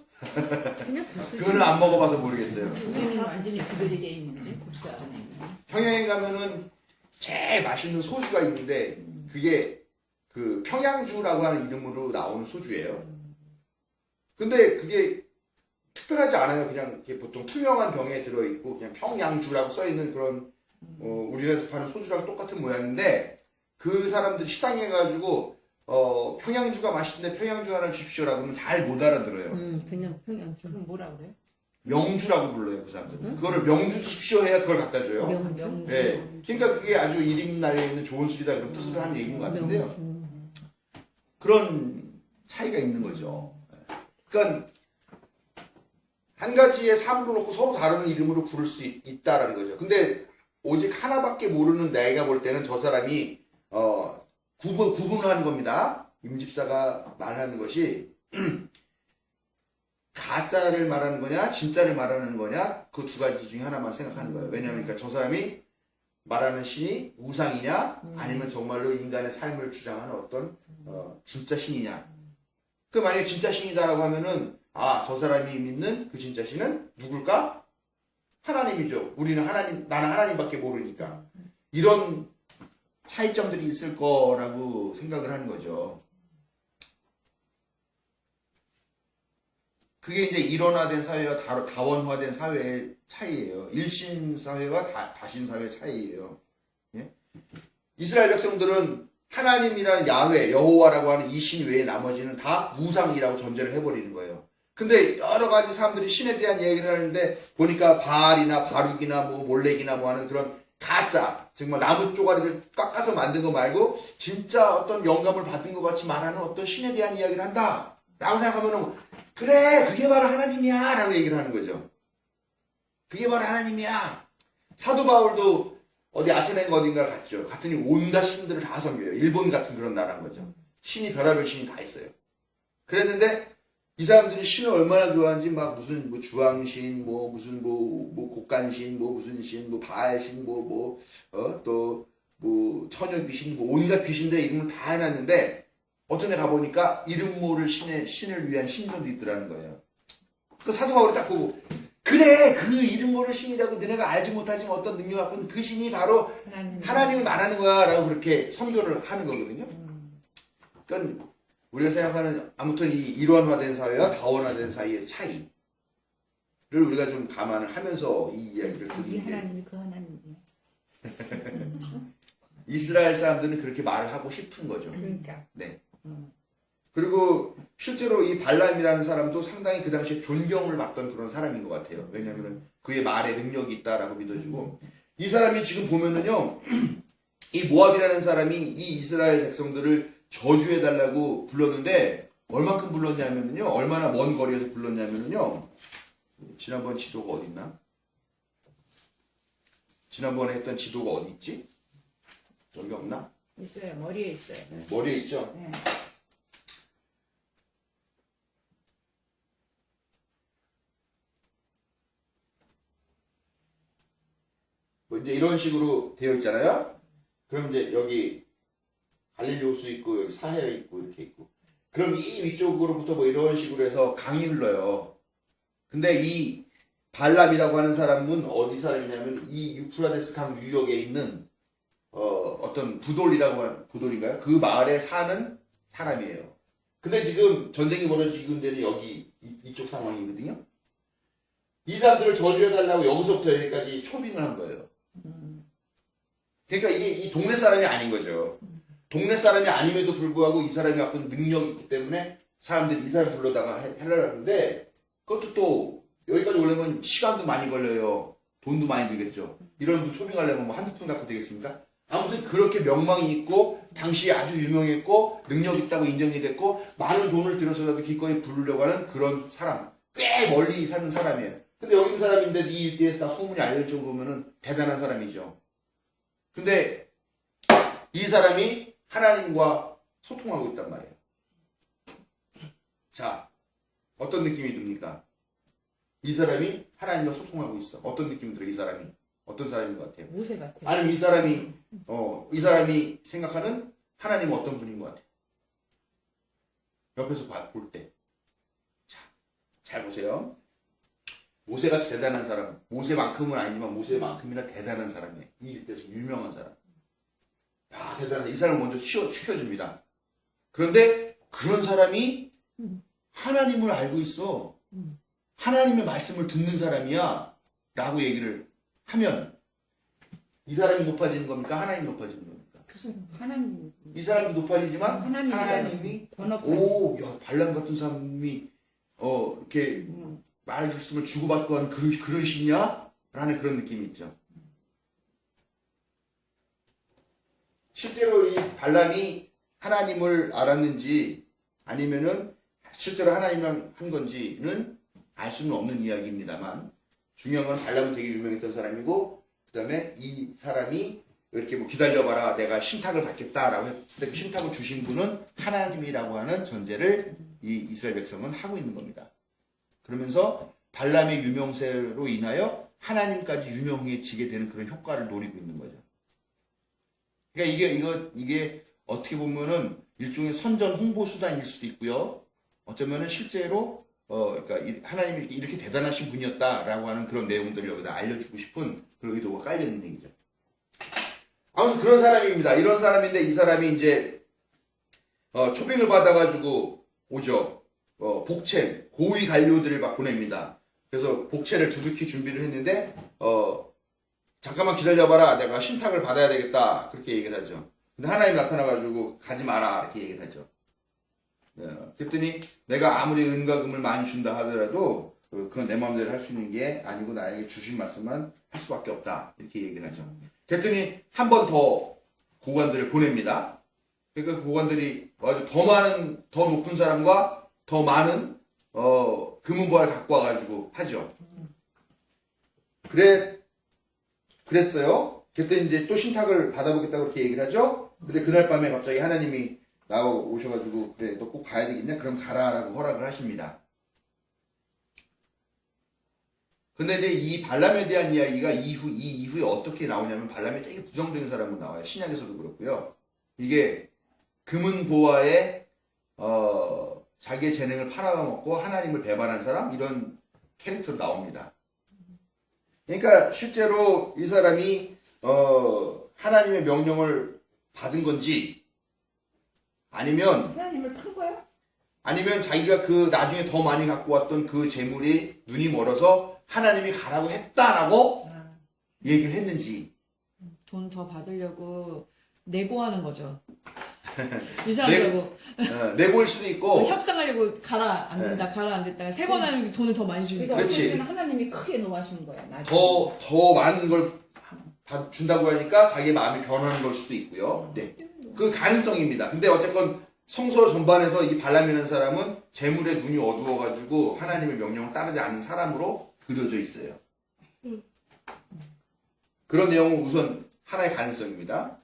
그냥 국수지. 그거는 안 먹어봐서 모르겠어요. 우리는 완전히 구별이 돼 있는데 국수 안에는. 평양에 가면은 제일 맛있는 소주가 있는데 그게 그 평양주라고 하는 이름으로 나오는 소주예요. 근데 그게 특별하지 않아요. 그냥 이렇게 보통 투명한 병에 들어있고 그냥 평양주라고 써있는 그런 우리나라에서 파는 소주랑 똑같은 모양인데 그 사람들이 시장에 가지고 평양주가 맛있는데 평양주 하나 주십시오라고 하면 잘 못 알아들어요. 그냥 평양주. 그럼 뭐라 그래요? 명주라고 불러요, 그 사람들은. 그거를 명주 주십시오 해야 그걸 갖다 줘요. 명주. 네. 그러니까 그게 아주 이름날에 있는 좋은 술이다 그런 뜻으로 하는 얘기인 것 같은데요. 명주. 그런 차이가 있는 거죠. 그러니까 한 가지의 사물을 놓고 서로 다른 이름으로 부를 수 있다라는 거죠. 근데 오직 하나밖에 모르는 내가 볼 때는 저 사람이 구분을 하는 겁니다. 임집사가 말하는 것이 가짜를 말하는 거냐 진짜를 말하는 거냐 그 두 가지 중에 하나만 생각하는 거예요. 왜냐하면 그러니까 저 사람이 말하는 신이 우상이냐 아니면 정말로 인간의 삶을 주장하는 어떤 진짜 신이냐. 그 만약에 진짜 신이다라고 하면은 저 사람이 믿는 그 진짜 신은 누굴까? 하나님이죠. 우리는 나는 하나님밖에 모르니까. 이런 차이점들이 있을 거라고 생각을 하는 거죠. 그게 이제 일원화된 사회와 다원화된 사회의 차이예요. 일신 사회와 다신 사회의 차이예요. 예? 이스라엘 백성들은 하나님이라는 야훼, 여호와라고 하는 이 신 외에 나머지는 다 우상이라고 전제를 해버리는 거예요. 근데 여러 가지 사람들이 신에 대한 얘기를 하는데 보니까 바알이나 바룩이나 뭐 몰렉이나 뭐 하는 그런 가짜, 정말 나무 쪼가리를 깎아서 만든 거 말고 진짜 어떤 영감을 받은 것 같이 말하는 어떤 신에 대한 이야기를 한다 라고 생각하면은 그래 그게 바로 하나님이야 라고 얘기를 하는 거죠. 그게 바로 하나님이야. 사도 바울도 어디 아테네인가 어딘가를 갔죠. 갔더니 온갖 신들을 다 섬겨요. 일본 같은 그런 나라인 거죠. 신이 별의별 신이 다 있어요. 그랬는데 이 사람들이 신을 얼마나 좋아하는지 막 무슨 뭐 주황신, 뭐 무슨 뭐 곡간신, 뭐 무슨 신, 뭐 바알신, 또 뭐 처녀 귀신, 뭐 온갖 귀신들의 이름을 다 해놨는데 어떤 데 가보니까 이름 모를 신을 위한 신전도 있더라는 거예요. 그 사도 바울이 딱 보고 그래 그 이름 모를 신이라고 너네가 알지 못하지만 어떤 능력 갖고 있는 그 신이 바로 하나님을 말하는 거야 라고 그렇게 선교를 하는 거거든요. 그러니까 우리가 생각하는 아무튼 이 일원화된 사회와 다원화된 사이의 차이를 우리가 좀 감안을 하면서 이 이야기를 이 듣는 게 하나님이 그 하나님이에요. 이스라엘 사람들은 그렇게 말을 하고 싶은 거죠. 그러니까. 네. 그리고 실제로 이 발람이라는 사람도 상당히 그 당시에 존경을 받던 그런 사람인 것 같아요. 왜냐하면 그의 말에 능력이 있다라고 믿어지고 이 사람이 지금 보면은요 이 모압이라는 사람이 이 이스라엘 백성들을 저주해달라고 불렀는데 얼만큼 불렀냐면요 얼마나 먼 거리에서 불렀냐면요 지난번 지도가 어디 있나? 지난번에 했던 지도가 어디 있지? 여기 없나? 있어요. 머리에 있어요. 네, 머리에 있죠? 네. 뭐 이제 이런 식으로 되어 있잖아요. 그럼 이제 여기 갈릴리 호수 있고 여기 사해 있고 이렇게 있고. 그럼 이 위쪽으로부터 뭐 이런 식으로 해서 강이 흘러요. 근데 이 발람이라고 하는 사람은 어디 사람이냐면 이 유프라데스 강 유역에 있는 어떤 부돌이라고 하는 부돌인가요? 그 마을에 사는 사람이에요. 근데 지금 전쟁이 벌어지고 있는 데는 여기 이쪽 상황이거든요. 이 사람들을 저주해달라고 여기서부터 여기까지 초빙을 한 거예요. 그러니까 이게 이 동네 사람이 아닌 거죠. 동네 사람이 아님에도 불구하고 이 사람이 갖고 있는 능력이 있기 때문에 사람들이 이 사람 불러다가 하려고 하는데 그것도 또 여기까지 오려면 시간도 많이 걸려요. 돈도 많이 들겠죠. 이런 분 초빙하려면 뭐 한 스푼 갖고 되겠습니까? 아무튼 그렇게 명망이 있고 당시에 아주 유명했고 능력 있다고 인정이 됐고 많은 돈을 들여서라도 기꺼이 부르려고 하는 그런 사람. 꽤 멀리 사는 사람이에요. 근데 여기 있는 사람인데 이 일대에서 다 소문이 알릴 정도면은 대단한 사람이죠. 근데 이 사람이 하나님과 소통하고 있단 말이에요. 자, 어떤 느낌이 듭니까? 이 사람이 하나님과 소통하고 있어. 어떤 느낌이 들어? 이 사람이 어떤 사람인 것 같아요? 모세 같아. 아니면 이 사람이 생각하는 하나님은 어떤 분인 것 같아요? 옆에서 볼 때. 자, 잘 보세요. 모세같이 대단한 사람, 모세만큼은 아니지만 모세만큼이나 대단한 사람이에요. 이 일대에서 유명한 사람. 야, 대단하다. 이 사람을 먼저 추켜줍니다. 그런데 그런 사람이 하나님을 알고 있어. 하나님의 말씀을 듣는 사람이야. 라고 얘기를 하면 이 사람이 높아지는 겁니까? 하나님이 높아지는 겁니까? 그 사람 하나님. 이 사람도 높아지지만 하나님이 더 높아. 오, 야, 발람 같은 사람이 이렇게 말씀을 주고받고 하는 그런 신이야? 라는 그런 느낌이 있죠. 실제로 이 발람이 하나님을 알았는지 아니면은 실제로 하나님만 한 건지는 알 수는 없는 이야기입니다만 중요한 건 발람은 되게 유명했던 사람이고 그 다음에 이 사람이 이렇게 뭐 기다려봐라 내가 신탁을 받겠다라고 했을 때 신탁을 주신 분은 하나님이라고 하는 전제를 이 이스라엘 백성은 하고 있는 겁니다. 그러면서 발람의 유명세로 인하여 하나님까지 유명해지게 되는 그런 효과를 노리고 있는 거죠. 그러니까 이게 어떻게 보면은 일종의 선전 홍보 수단일 수도 있고요. 어쩌면은 실제로 그러니까 하나님이 이렇게 대단하신 분이었다라고 하는 그런 내용들을 여기다 알려주고 싶은 그런 의도가 깔려 있는 얘기죠. 아무튼 그런 사람입니다. 이런 사람인데 이 사람이 이제 초빙을 받아가지고 오죠. 복채, 고위 관료들을 막 보냅니다. 그래서 복채를 두둑히 준비를 했는데 잠깐만 기다려봐라. 내가 신탁을 받아야 되겠다. 그렇게 얘기를 하죠. 근데 하나님 나타나가지고 가지 마라. 이렇게 얘기를 하죠. 그랬더니 내가 아무리 은과금을 많이 준다 하더라도 그건 내 마음대로 할 수 있는 게 아니고 나에게 주신 말씀만 할 수밖에 없다. 이렇게 얘기를 하죠. 그랬더니 한 번 더 고관들을 보냅니다. 그러니까 그 고관들이 아주 더 높은 사람과 더 많은 금은보화를 갖고 와가지고 하죠. 그랬어요. 그때 이제 또 신탁을 받아보겠다고 그렇게 얘기를 하죠. 근데 그날 밤에 갑자기 하나님이 나오셔가지고 그래 너 꼭 가야 되겠냐? 그럼 가라라고 허락을 하십니다. 근데 이제 이 발람에 대한 이야기가 이후에 어떻게 나오냐면 발람이 되게 부정적인 사람으로 나와요. 신약에서도 그렇고요. 이게 금은보화에 자기의 재능을 팔아먹고 하나님을 배반한 사람 이런 캐릭터로 나옵니다. 그러니까 실제로 이 사람이 하나님의 명령을 받은 건지 아니면 하나님을 판 거야? 아니면 자기가 그 나중에 더 많이 갖고 왔던 그 재물이 눈이 멀어서 하나님이 가라고 했다라고 얘기를 했는지 돈 더 받으려고 내고하는 거죠. 이 사람들하고 내고일 수도 있고 협상하려고 가라 안 된다 가라 안 됐다 세 번 하면 돈을 더 많이 주니까. 그래서 그렇지. 어떤 때는 하나님이 크게 노하신 거야. 나중에. 더 많은 걸 준다고 하니까 자기의 마음이 변하는 걸 수도 있고요. 네. 그 가능성입니다. 근데 어쨌건 성서 전반에서 이 발람이라는 사람은 재물에 눈이 어두워가지고 하나님의 명령을 따르지 않는 사람으로 그려져 있어요. 그런 내용은 우선 하나의 가능성입니다.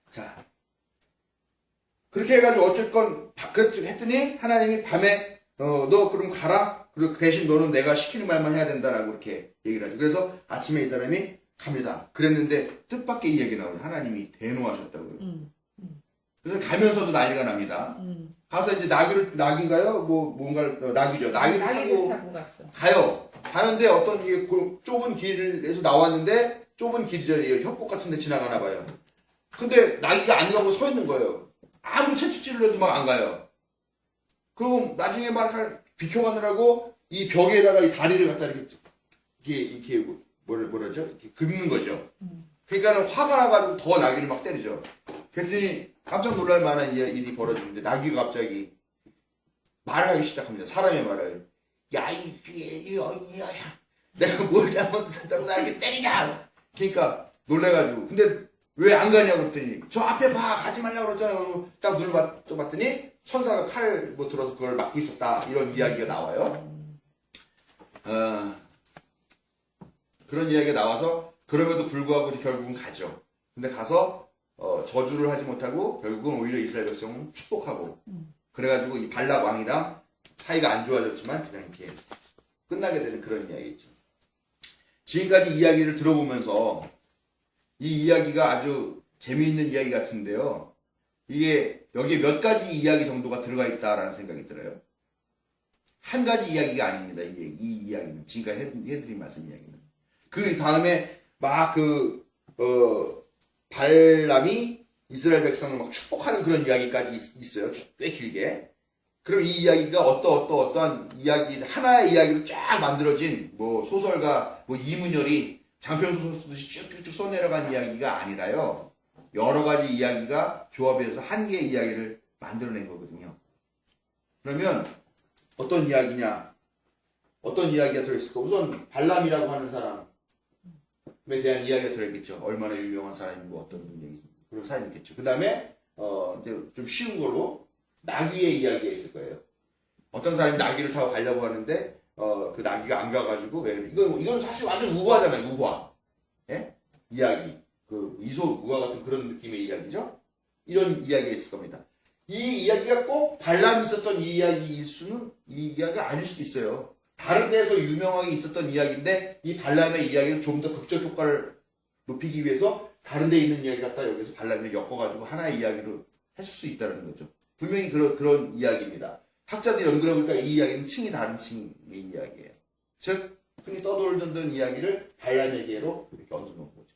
자, 그렇게 해가지고 어쨌건 했더니 하나님이 밤에 너 그럼 가라. 그리고 대신 너는 내가 시키는 말만 해야 된다라고 이렇게 얘기를 하죠. 그래서 아침에 이 사람이 갑니다. 그랬는데 뜻밖의 이야기 나오죠. 하나님이 대노하셨다고요. 그래서 가면서도 난리가 납니다. 가서 이제 낙인가요? 낙이죠. 낙이를 타고 갔어. 가요. 가는데 어떤 이게 좁은 길에서 나왔는데 좁은 길이죠. 협곡 같은 데 지나가나 봐요. 근데 낙이가 안 가고 서 있는 거예요. 아무리 채찍질을 해도 막 안 가요. 그리고 나중에 막 비켜가느라고 이 벽에다가 이 다리를 갖다 이렇게 뭐라죠? 이렇게 긁는 거죠. 그러니까는 화가 나가지고 더 낙이를 막 때리죠. 그랬더니 깜짝 놀랄 만한 일이 벌어지는데 나귀가 갑자기 말을 하기 시작합니다. 사람의 말을. 야, 내가 뭘 잘못했다고 나에게 때리냐. 그러니까 놀래가지고. 근데 왜 안 가냐고 그랬더니 저 앞에 봐 가지 말라고 그랬잖아요. 딱 눈을 봤더니 천사가 칼 뭐 들어서 그걸 막고 있었다. 이런 이야기가 나와요. 그런 이야기가 나와서 그럼에도 불구하고 결국은 가죠. 근데 가서 저주를 하지 못하고 결국은 오히려 이스라엘 백성은 축복하고 그래가지고 이 발락 왕이랑 사이가 안 좋아졌지만 그냥 이렇게 끝나게 되는 그런 이야기죠. 지금까지 이야기를 들어보면서 이 이야기가 아주 재미있는 이야기 같은데요. 이게 여기에 몇 가지 이야기 정도가 들어가 있다라는 생각이 들어요. 한 가지 이야기가 아닙니다. 이 이야기는 지금까지 해드린 말씀 이야기는. 그 다음에 막 발람이 이스라엘 백성을 막 축복하는 그런 이야기까지 있어요. 꽤 길게. 그럼 이 이야기가 어떠한 이야기, 하나의 이야기로 쫙 만들어진 뭐 소설가 뭐 이문열이 장편 소설 쓰듯이 쭉쭉쭉 써내려간 이야기가 아니라요. 여러 가지 이야기가 조합해서 한 개의 이야기를 만들어낸 거거든요. 그러면 어떤 이야기냐? 어떤 이야기가 들어있을까? 우선 발람이라고 하는 사람에 대한 이야기가 들어있겠죠. 얼마나 유명한 사람이고 어떤 분이 그런 사람이겠죠. 그 다음에 이제 좀 쉬운 걸로 나귀의 이야기가 있을 거예요. 어떤 사람이 나귀를 타고 가려고 하는데 그 나귀가 안 가가지고 이건 사실 완전 우화잖아요. 우화. 예? 이야기. 그 이소 우화 같은 그런 느낌의 이야기죠. 이런 이야기가 있을 겁니다. 이 이야기가 꼭 발람이 있었던 이 이야기가 아닐 수도 있어요. 다른 데서 유명하게 있었던 이야기인데 이 발람의 이야기를 좀 더 극적 효과를 높이기 위해서 다른 데 있는 이야기 갖다 여기서 발람을 엮어가지고 하나의 이야기로 했을 수 있다는 거죠. 분명히 그런 이야기입니다. 학자들이 연구를 해보니까 이 이야기는 층이 다른 층의 이야기예요. 즉 흔히 떠돌던 이야기를 발람에게로 이렇게 얹어놓은 거죠.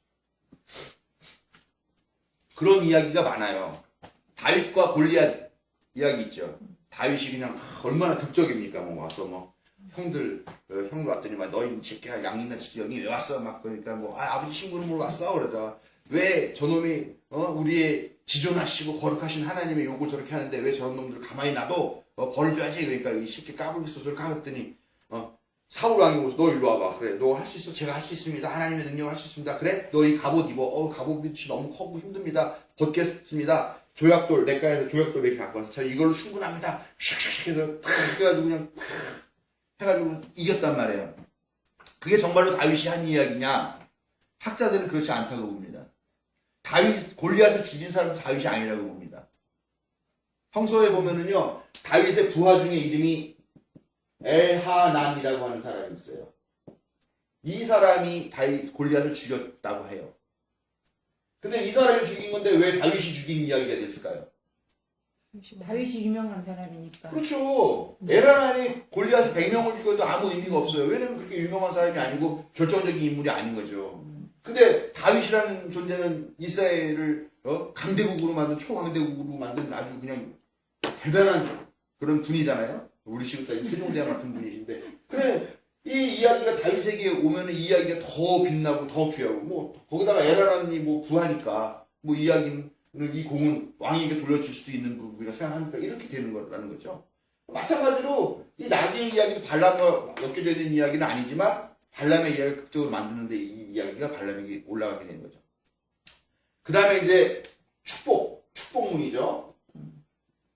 그런 이야기가 많아요. 다윗과 골리앗 이야기 있죠. 다윗이 그냥 얼마나 극적입니까? 뭐 와서 형들 왔더니 막 너희 새끼야 양이나 여기 왜 왔어? 막 그러니까 아버지 심부름으로 왔어 그러다 왜 저놈이 우리의 지존하시고 거룩하신 하나님의 욕을 저렇게 하는데 왜 저런 놈들 가만히 놔도 벌을 줘야지. 그러니까 이 새끼 까불기 소설 까봤더니 사울 왕이 오서 너 일로 와봐. 그래 너 할 수 있어. 제가 할 수 있습니다. 하나님의 능력을 할 수 있습니다. 그래 너 이 갑옷 입어. 갑옷이 너무 커고 힘듭니다. 벗겠습니다. 조약돌 내과에서 조약돌 이렇게 갖고 와서 자 이걸로 충분합니다. 샥샥샥 해서 탁 해가지고 그냥 해가지고 이겼단 말이에요. 그게 정말로 다윗이 한 이야기냐? 학자들은 그렇지 않다고 봅니다. 골리앗을 죽인 사람도 다윗이 아니라고 봅니다. 성서에 보면은요, 다윗의 부하 중에 이름이 엘하난이라고 하는 사람이 있어요. 이 사람이 골리앗을 죽였다고 해요. 근데 이 사람이 죽인 건데 왜 다윗이 죽인 이야기가 됐을까요? 다윗이 유명한 사람이니까. 그렇죠. 엘하난이 골리앗을 100명을 죽여도 아무 의미가 없어요. 왜냐면 그렇게 유명한 사람이 아니고 결정적인 인물이 아닌 거죠. 근데 다윗이라는 존재는 이스라엘을 강대국으로 만든 초강대국으로 만든 아주 그냥 대단한 그런 분이잖아요. 우리 시국 따지면 세종대왕 같은 분이신데. 근데 이 이야기가 다윗에게 오면은 이 이야기가 더 빛나고 더 귀하고 거기다가 엘하난이 부하니까 이 이야기는 이 공은 왕에게 돌려줄 수도 있는 부분이라 생각하니까 이렇게 되는 거라는 거죠. 마찬가지로 이 나귀의 이야기도 발람과 엮여져 있는 이야기는 아니지만 발람의 이야기를 극적으로 만드는데 이 이야기가 발람에게 올라가게 되는 거죠. 그 다음에 이제 축복문이죠.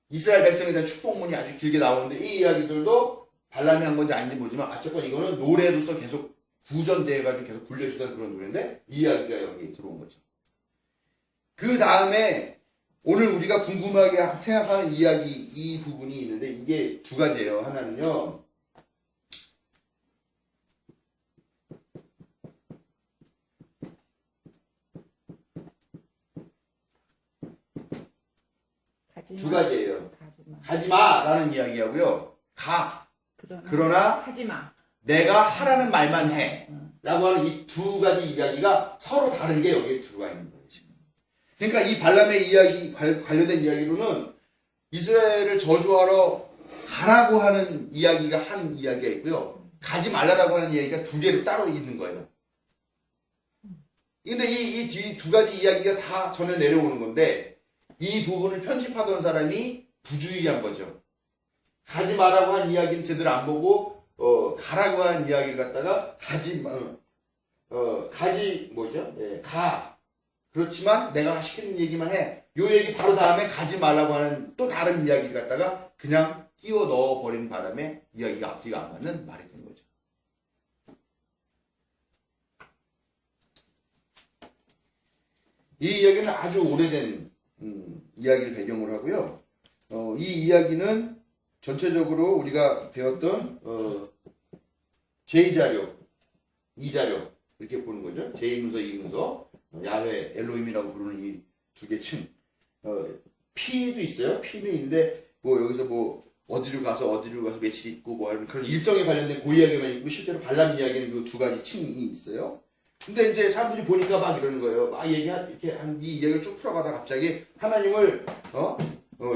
이스라엘 백성에 대한 축복문이 아주 길게 나오는데 이 이야기들도 발람이 한 건지 아닌지 모르지만 어쨌건 이거는 노래로서 계속 구전돼가지고 계속 불려지던 그런 노래인데 이 이야기가 여기 들어온 거죠. 그 다음에 오늘 우리가 궁금하게 생각하는 이야기 이 부분이 있는데 이게 두 가지예요. 하나는요. 두 가지예요. 가지마라는 이야기하고요. 그러나 하지마. 내가 하라는 말만 해. 라고 하는 이 두 가지 이야기가 서로 다른 게 여기에 들어가 있는 거예요. 지금. 그러니까 이 발람의 이야기 관련된 이야기로는 이스라엘을 저주하러 가라고 하는 이야기가 한 이야기가 있고요. 가지 말라라고 하는 이야기가 두 개로 따로 있는 거예요. 근데 이 두 가지 이야기가 다 전혀 내려오는 건데 이 부분을 편집하던 사람이 부주의한 거죠. 가지 마라고 한 이야기는 제대로 안 보고 가라고 한 이야기를 갖다가 가지 뭐죠? 예, 가. 그렇지만 내가 시키는 얘기만 해. 요 얘기 바로 다음에 가지 말라고 하는 또 다른 이야기를 갖다가 그냥 끼워 넣어버린 바람에 이야기가 앞뒤가 안 맞는 말이 된 거죠. 이 이야기는 아주 오래된 이야기를 배경으로 하고요. 이 이야기는 전체적으로 우리가 배웠던 제2자료, 2자료 이렇게 보는 거죠. 제1문서, 2문서, 야훼, 엘로힘이라고 부르는 이 두 개 층. P도 있어요. P는 있는데 뭐 여기서 뭐 어디로 가서 며칠 있고 뭐 하는 그런 일정에 관련된 그 이야기만 있고 실제로 발람 이야기는 그 두 가지 층이 있어요. 근데 이제 사람들이 보니까 막 이러는 거예요. 막 이렇게 이 이야기를 쭉 풀어가다 갑자기 하나님을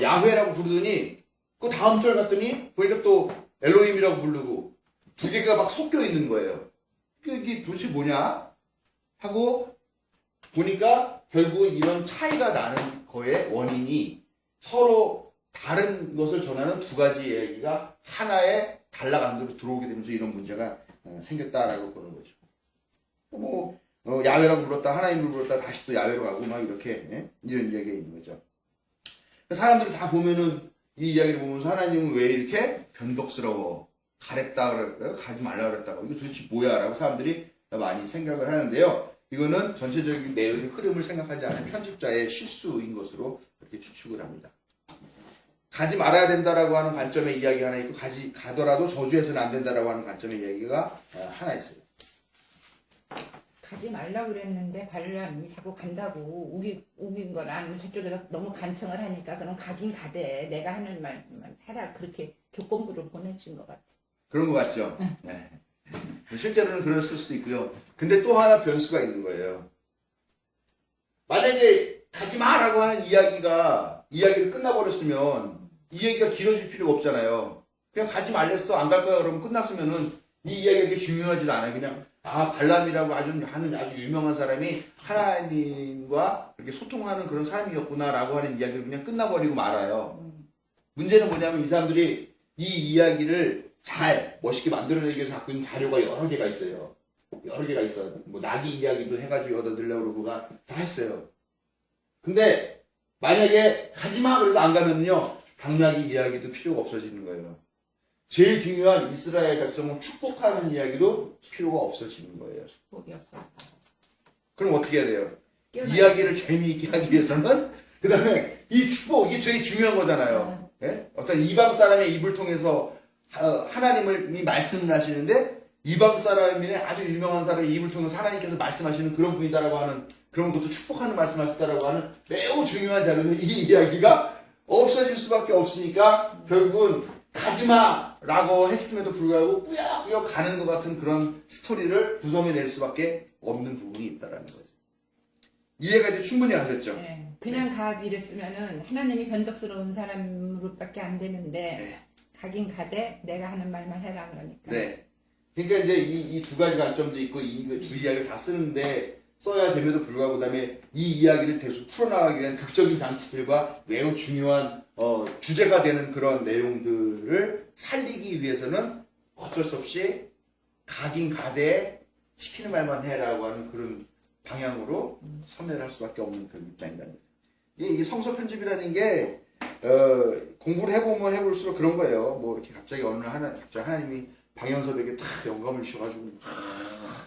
야훼라고 부르더니 그 다음 절 갔더니 보니까 또 엘로힘이라고 부르고 두 개가 막 섞여 있는 거예요. 이게 도대체 뭐냐 하고 보니까 결국 이런 차이가 나는 거의 원인이 서로 다른 것을 전하는 두 가지 이야기가 하나의 단락 안으로 들어오게 되면서 이런 문제가 생겼다라고 보는 거죠. 뭐 야훼라고 불렀다 하나님을 불렀다 다시 또 야훼로 가고 막 이렇게 이런 이야기가 있는 거죠. 사람들이 다 보면은 이 이야기를 보면서 하나님은 왜 이렇게 변덕스러워 가랬다 그랬다고 가지 말라 그랬다고 이거 도대체 뭐야 라고 사람들이 많이 생각을 하는데요. 이거는 전체적인 내용의 흐름을 생각하지 않은 편집자의 실수인 것으로 그렇게 추측을 합니다. 가지 말아야 된다라고 하는 관점의 이야기가 하나 있고 가더라도 저주해서는 안 된다라고 하는 관점의 이야기가 하나 있어요. 가지 말라고 그랬는데 발람이 자꾸 간다고 우긴 거나 아니면 저쪽에서 너무 간청을 하니까 그럼 가긴 가되 내가 하는 말만 해라 그렇게 조건부를 보내준 것 같아. 그런 것 같죠? 네. 실제로는 그랬을 수도 있고요. 근데 또 하나 변수가 있는 거예요. 만약에 가지 마라고 하는 이야기를 끝나버렸으면 이 얘기가 길어질 필요가 없잖아요. 그냥 가지 말랬어 안 갈 거야 그러면 끝났으면은 이 이야기가 그렇게 중요하지도 않아요. 그냥 발람이라고 아주 유명한 사람이 하나님과 이렇게 소통하는 그런 사람이었구나라고 하는 이야기를 그냥 끝나버리고 말아요. 문제는 뭐냐면 이 사람들이 이 이야기를 잘 멋있게 만들어내기 위해서 갖고 있는 자료가 여러 개가 있어요. 여러 개가 있어요. 뭐 나귀 이야기도 해가지고 얻어들려고 그러고 다 했어요. 근데 만약에 가지마 그래서 안 가면요 당나귀 이야기도 필요가 없어지는 거예요. 제일 중요한 이스라엘 백성을 축복하는 이야기도 필요가 없어지는 거예요. 축복이 없어. 그럼 어떻게 해야 돼요? 이야기를 재미있게 하기 위해서는 그 다음에 이 축복 이게 되게 중요한 거잖아요. 예? 어떤 이방 사람의 입을 통해서 하나님이 말씀을 하시는데 이방 사람이네 아주 유명한 사람의 입을 통해서 하나님께서 말씀하시는 그런 분이다라고 하는 그런 것도 축복하는 말씀하셨다라고 하는 매우 중요한 자료는 이 이야기가 없어질 수밖에 없으니까 결국은 가지마라고 했음에도 불구하고 꾸역꾸역 가는 것 같은 그런 스토리를 구성해낼 수밖에 없는 부분이 있다라는 거죠. 이해가 이제 충분히 하셨죠? 네. 그냥 가 이랬으면은 하나님이 변덕스러운 사람으로밖에 안 되는데 네. 가긴 가되 내가 하는 말만 해라 그러니까. 네. 그러니까 이제 이 두 가지 관점도 있고 이 두 이야기를 다 쓰는데 써야 됨에도 불구하고 그다음에 이 이야기를 계속 풀어나가기 위한 극적인 장치들과 매우 중요한 주제가 되는 그런 내용들을 살리기 위해서는 어쩔 수 없이 가긴 가되 시키는 말만 해라고 하는 그런 방향으로 선회를 할 수밖에 없는 그런 입장이라는 거예요. 이게 성서 편집이라는 게 공부를 해보면 해볼수록 그런 거예요. 뭐 이렇게 갑자기 갑자기 하나님이 방연섭에게 탁 영감을 주셔가지고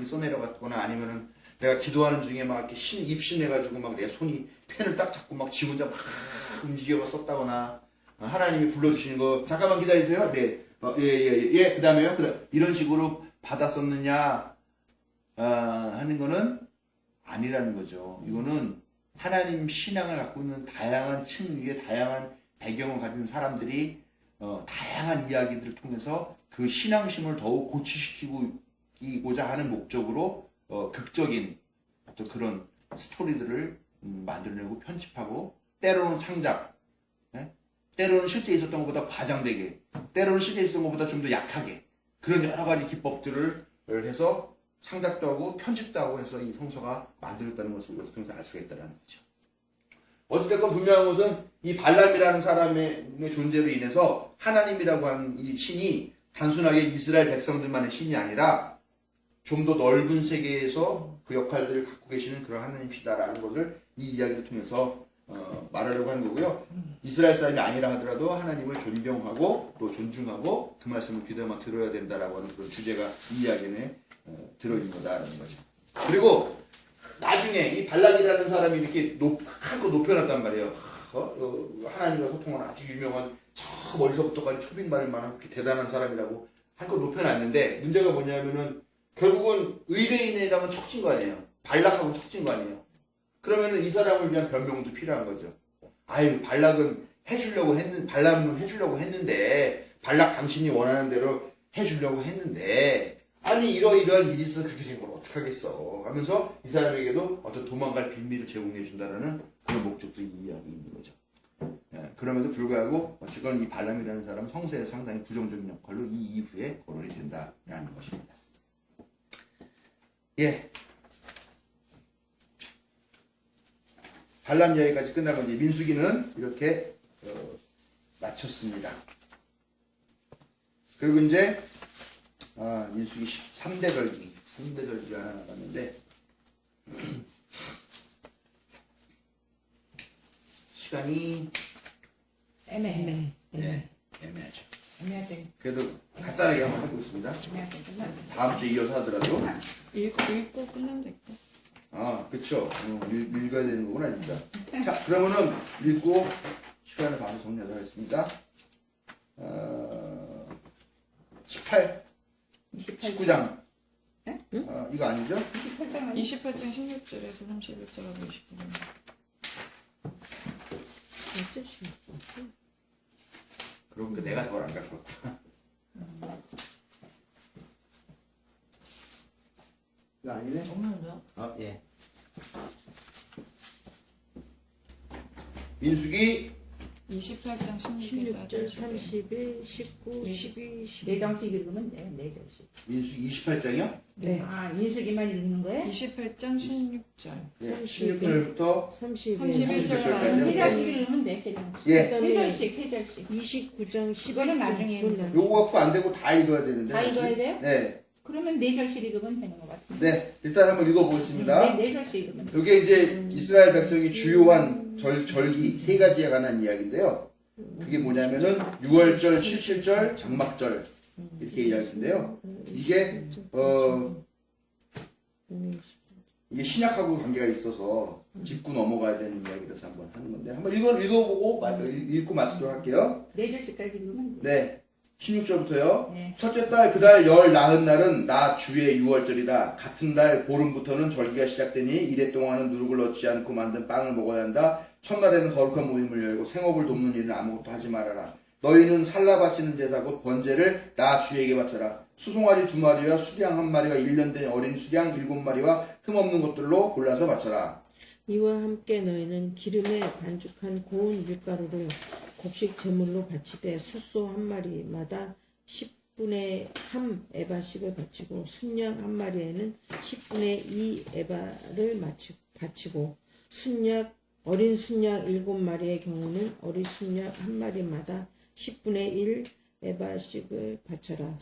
써내려갔거나 아니면은 내가 기도하는 중에 막 이렇게 입신해가지고 막 내 손이 펜을 딱 잡고 막 지 혼자 막 움직여서 썼다거나 하나님이 불러주시는 거 잠깐만 기다리세요. 네, 예, 그 다음에요. 이런 식으로 받았었느냐 하는 거는 아니라는 거죠. 이거는 하나님 신앙을 갖고 있는 다양한 층 위에 다양한 배경을 가진 사람들이 다양한 이야기들을 통해서 그 신앙심을 더욱 고취시키고자 하는 목적으로 극적인 어떤 그런 스토리들을 만들어내고 편집하고 때로는 창작, 때로는 실제 있었던 것보다 과장되게, 때로는 실제 있었던 것보다 좀 더 약하게 그런 여러 가지 기법들을 해서 창작도 하고 편집도 하고 해서 이 성서가 만들었다는 것을 이것을 통해서 알 수가 있다는 거죠. 어찌됐건 분명한 것은 이 발람이라는 사람의 존재로 인해서 하나님이라고 하는 이 신이 단순하게 이스라엘 백성들만의 신이 아니라 좀 더 넓은 세계에서 그 역할들을 갖고 계시는 그런 하나님이시다라는 것을 이 이야기를 통해서 말하려고 하는 거고요. 이스라엘 사람이 아니라 하더라도 하나님을 존경하고 또 존중하고 그 말씀을 귀담아 들어야 된다라고 하는 그런 주제가 이 이야기에 들어있는 거다라는 거죠. 그리고 나중에 이 발락이라는 사람이 이렇게 크고 높여놨단 말이에요. 하나님과 소통하는 아주 유명한 저 멀리서부터까지 초빙만을 만한 그렇게 대단한 사람이라고 한껏 높여놨는데 문제가 뭐냐면은 결국은 의뢰인이라면 척진 거 아니에요. 발락하고 척진 거 아니에요. 그러면은 이 사람을 위한 변명도 필요한 거죠. 아유, 발락은 발람은 해주려고 했는데, 발락 당신이 원하는 대로 해주려고 했는데, 아니, 이러이러한 일이 있어서 그렇게 된 걸 어떡하겠어. 하면서 이 사람에게도 어떤 도망갈 빌미를 제공해준다는 그런 목적도 이 이야기 있는 거죠. 예, 그럼에도 불구하고, 어쨌건 이 발람이라는 사람은 성세에 상당히 부정적인 역할로 이 이후에 거론이 된다라는 것입니다. 예. 발람 이야기까지 끝나고 이제 민수기는 이렇게 마쳤습니다. 그리고 이제 민수기 3대 절기가 하나 나갔는데 시간이 애매해. 애매하죠. 애매하대. 그래도 간단하게 한번 해보겠습니다. 애매하대. 끝났네. 다음 주에 이어서 하더라도 읽고 끝나면 될까? 그쵸. 읽어야 되는 거구나, 진짜. 자, 그러면은 읽고 시간을 봐서 정리하도록 하겠습니다. 18, 19장. 네? 이거 아니죠? 28장 28장 16절에서 31절하고 29절. 어쩌시? 그럼 내가 저걸 안 갖고 왔구나. 이거 아니네? 없는데요? 예. 민수기 28장 16절, 31, 19, 12, 12. 네 장씩 읽으면 돼. 네 장씩. 민수기 28장이요? 네. 민수기만 읽는 거야? 28장 16절. 예. 16절부터 31, 31절까지. 세 장씩 읽으면 돼. 세 장씩. 예. 세 절씩. 세 절씩. 29장 그거는 나중에 11절. 요거 갖고 안 되고 다 읽어야 되는데. 다 사실. 읽어야 돼요? 네. 그러면 네 절씩 읽으면 되는 것 같은데. 네. 일단 한번 읽어보겠습니다. 네 절씩 읽으면 돼. 이게 이제 이스라엘 백성이 주요한 절기 세 가지에 관한 이야기인데요. 그게 뭐냐면은 6월절, 77절, 장막절 이렇게 이야기인데요. 이게 이게 신약하고 관계가 있어서 짚고 넘어가야 되는 이야기라서 한번 하는 건데 한번 읽어보고 읽고 마치도록 할게요. 네 절씩까지 읽으면 돼. 네. 16절부터요. 네. 첫째 달 그 달 열 나흔 날은 나 주의 6월절이다. 같은 달 보름부터는 절기가 시작되니 이래 동안은 누룩을 넣지 않고 만든 빵을 먹어야 한다. 첫날에는 거룩한 모임을 열고 생업을 돕는 일은 아무것도 하지 말아라. 너희는 살라 바치는 제사 곧 번제를 나 주에게 바쳐라. 수송아지 2마리와 수량 1마리와 1년 된 어린 수량 7마리와 흠없는 것들로 골라서 바쳐라. 이와 함께 너희는 기름에 반죽한 고운 밀가루를 곡식 제물로 바치되 숫소 한 마리마다 10분의 3 에바씩을 바치고 순양 한 마리에는 10분의 2 에바를 바치고 어린 순양 7마리의 경우는 어린 순양 한 마리마다 10분의 1 에바씩을 바쳐라.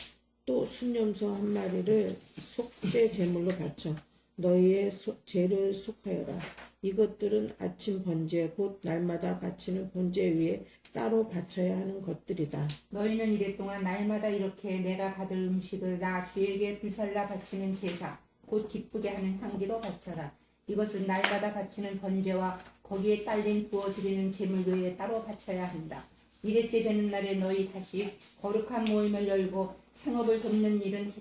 또 순염소 한 마리를 속죄 제물로 바쳐 너희의 죄를 속하여라. 이것들은 아침 번제 곧 날마다 바치는 번제 위에 따로 바쳐야 하는 것들이다. 너희는 이래 동안 날마다 이렇게 내가 받을 음식을 나 주에게 불살라 바치는 제사 곧 기쁘게 하는 향기로 바쳐라. 이것은 날마다 바치는 번제와 거기에 딸린 부어드리는 제물 외에 따로 바쳐야 한다. 이래째 되는 날에 너희 다시 거룩한 모임을 열고 생업을 돕는 일은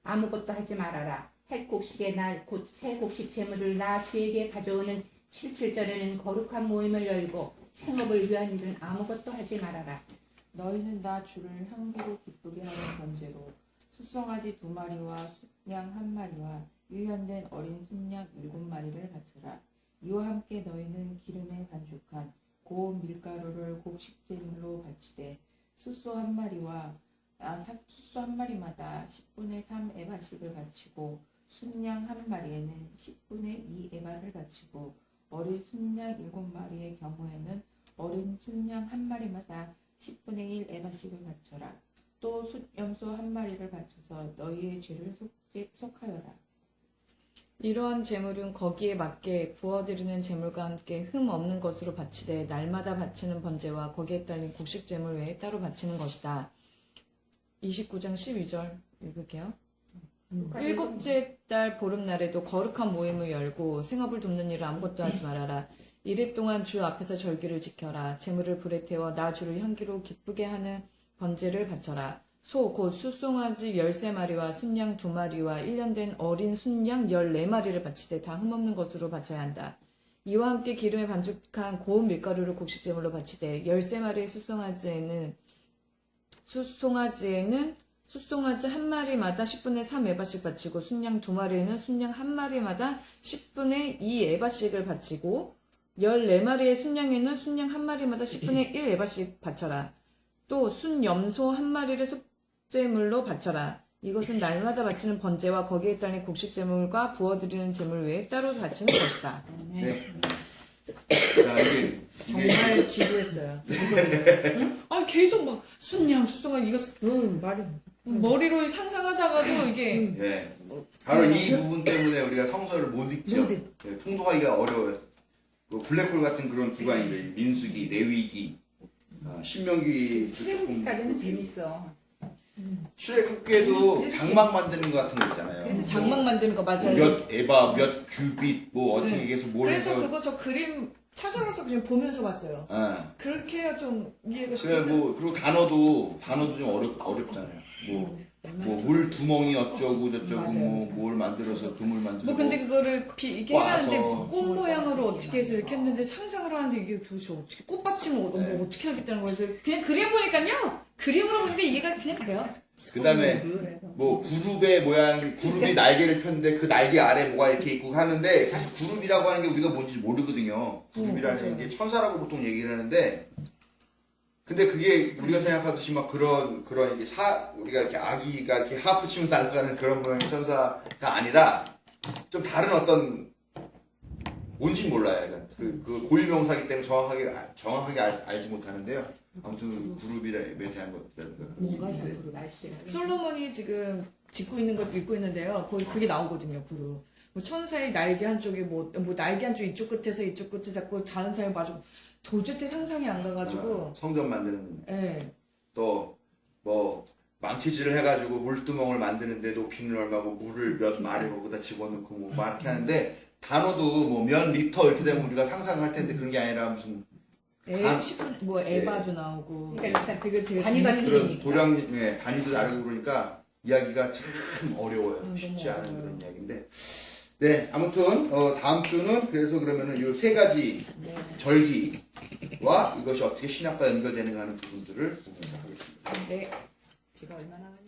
아무것도 하지 말아라. 핵곡식의 날 곧 새 곡식 제물을 나 주에게 가져오는 77절에는 거룩한 모임을 열고 생업을 위한 일은 아무것도 하지 말아라. 너희는 나 주를 향기로 기쁘게 하는 번제로 숫송아지 2마리와 순양 1마리와 1년 된 어린 순양 7마리를 바쳐라. 이와 함께 너희는 기름에 반죽한 고운 밀가루를 곡식제물로 바치되 숫소 한 마리마다 10분의 3 에바씩을 바치고 순양 한 마리에는 10분의 2 에바를 바치고 어린 순양 7마리의 경우에는 어린 순양 1마리마다 10분의 1 에바씩을 바쳐라. 또 숫염소 1마리를 바쳐서 너희의 죄를 속하여라. 이러한 제물은 거기에 맞게 구워드리는 제물과 함께 흠 없는 것으로 바치되 날마다 바치는 번제와 거기에 딸린 곡식 제물 외에 따로 바치는 것이다. 29장 12절 읽을게요. 일곱째 달 보름날에도 거룩한 모임을 열고 생업을 돕는 일을 아무것도 하지 말아라. 이래 동안 주 앞에서 절기를 지켜라. 제물을 불에 태워 나 주를 향기로 기쁘게 하는 번제를 바쳐라. 소 곧 숫송아지 13마리와 순양 2마리와 1년 된 어린 순양 14마리를 바치되 다 흠없는 것으로 바쳐야 한다. 이와 함께 기름에 반죽한 고운 밀가루를 곡식제물로 바치되 13마리의 숫송아지에는 숫송아지 1마리마다 10분의 3 에바씩 바치고 순양 2마리에는 순양 1마리마다 10분의 2 에바씩을 바치고 14마리의 순양에는 순양 1마리마다 10분의 1 에바씩 바쳐라. 또 순염소 1마리를 속제물로 바쳐라. 이것은 날마다 바치는 번제와 거기에 딸린 곡식제물과 부어드리는 제물 외에 따로 바치는 것이다. 네. 자, 이게 정말 지루했어요. 아 계속 막 순양 숫송아 이거 말이 머리로 상상하다가도 이게 예. 바로 이 부분 때문에 우리가 성서를 못 읽죠. 예, 통독하기가 어려워요. 그 블랙홀 같은 그런 구간이죠. 민수기, 레위기, 신명기 조금 출애굽기까지는 재밌어. 출애굽기에도 장막 만드는 거 같은 거 있잖아요. 장막 만드는 거 맞아요. 몇 에바, 몇 규빗, 뭐 어떻게 네. 해서 뭘 그래서 해서. 그거 저 그림 찾아가서 그냥 보면서 봤어요. 예. 그렇게 해야 좀 이해가 그래 쉽게. 뭐 그리고 단어도 좀 어렵잖아요. 뭐 물 두멍이 어쩌고 저쩌고 맞아요. 뭘 만들어서 그물 만들고. 뭐 근데 그거를 이렇게 와서 해놨는데 꽃 모양으로 어떻게 해서 이렇게 했는데 상상을 하는데 이게 도대체 어떻게 꽃받침을 뭐 네. 어떻게 하겠다는 거에서 그냥 그림 보니까요. 그림으로 보니까 이해가 그냥 돼요. 그다음에 뭐 구룹의 모양, 구룹이 날개를 폈는데 그 날개 아래 뭐가 이렇게 있고 하는데 사실 구룹이라고 하는 게 우리가 뭔지 모르거든요. 구룹이라는 게 천사라고 보통 얘기를 하는데 근데 그게 우리가 생각하듯이 막 그런 이게 우리가 이렇게 아기가 이렇게 하프 치면서 날아가는 그런 모양의 천사가 아니라 좀 다른 어떤 뭔지 몰라요. 그러니까 그 고유명사기 때문에 정확하게 알지 못하는데요. 아무튼 그룹에 대한 것들. 뭔가 있어요. 날씨가. 솔로몬이 지금 짓고 있는 것도 입고 있는데요. 거기 그게 나오거든요. 그룹. 뭐 천사의 날개 한쪽에 뭐 날개 한쪽 이쪽 끝에서 이쪽 끝에 잡고 다른 사람이 마주 도저히 상상이 안 가가지고. 성전 만드는 예. 또 뭐 망치질을 해가지고 물두멍을 만드는데 높이는 얼마고 물을 몇 마리 거기다 집어넣고 뭐 이렇게 하는데 단어도 뭐 몇 리터 이렇게 되면 우리가 상상할 텐데 그런 게 아니라 무슨 뭐 에바도 나오고. 그러니까 일단 되게 단위가 재밌는 틀리니까. 도량 단위도 다르고 그러니까 이야기가 참 어려워요. 쉽지 너무 않은 어려워요. 그런 이야기인데. 네, 아무튼 다음 주는 그래서 그러면은 이 세 가지 절기와 이것이 어떻게 신약과 연결되는가 하는 부분들을 보면서 하겠습니다. 네. 비가 얼마나 많이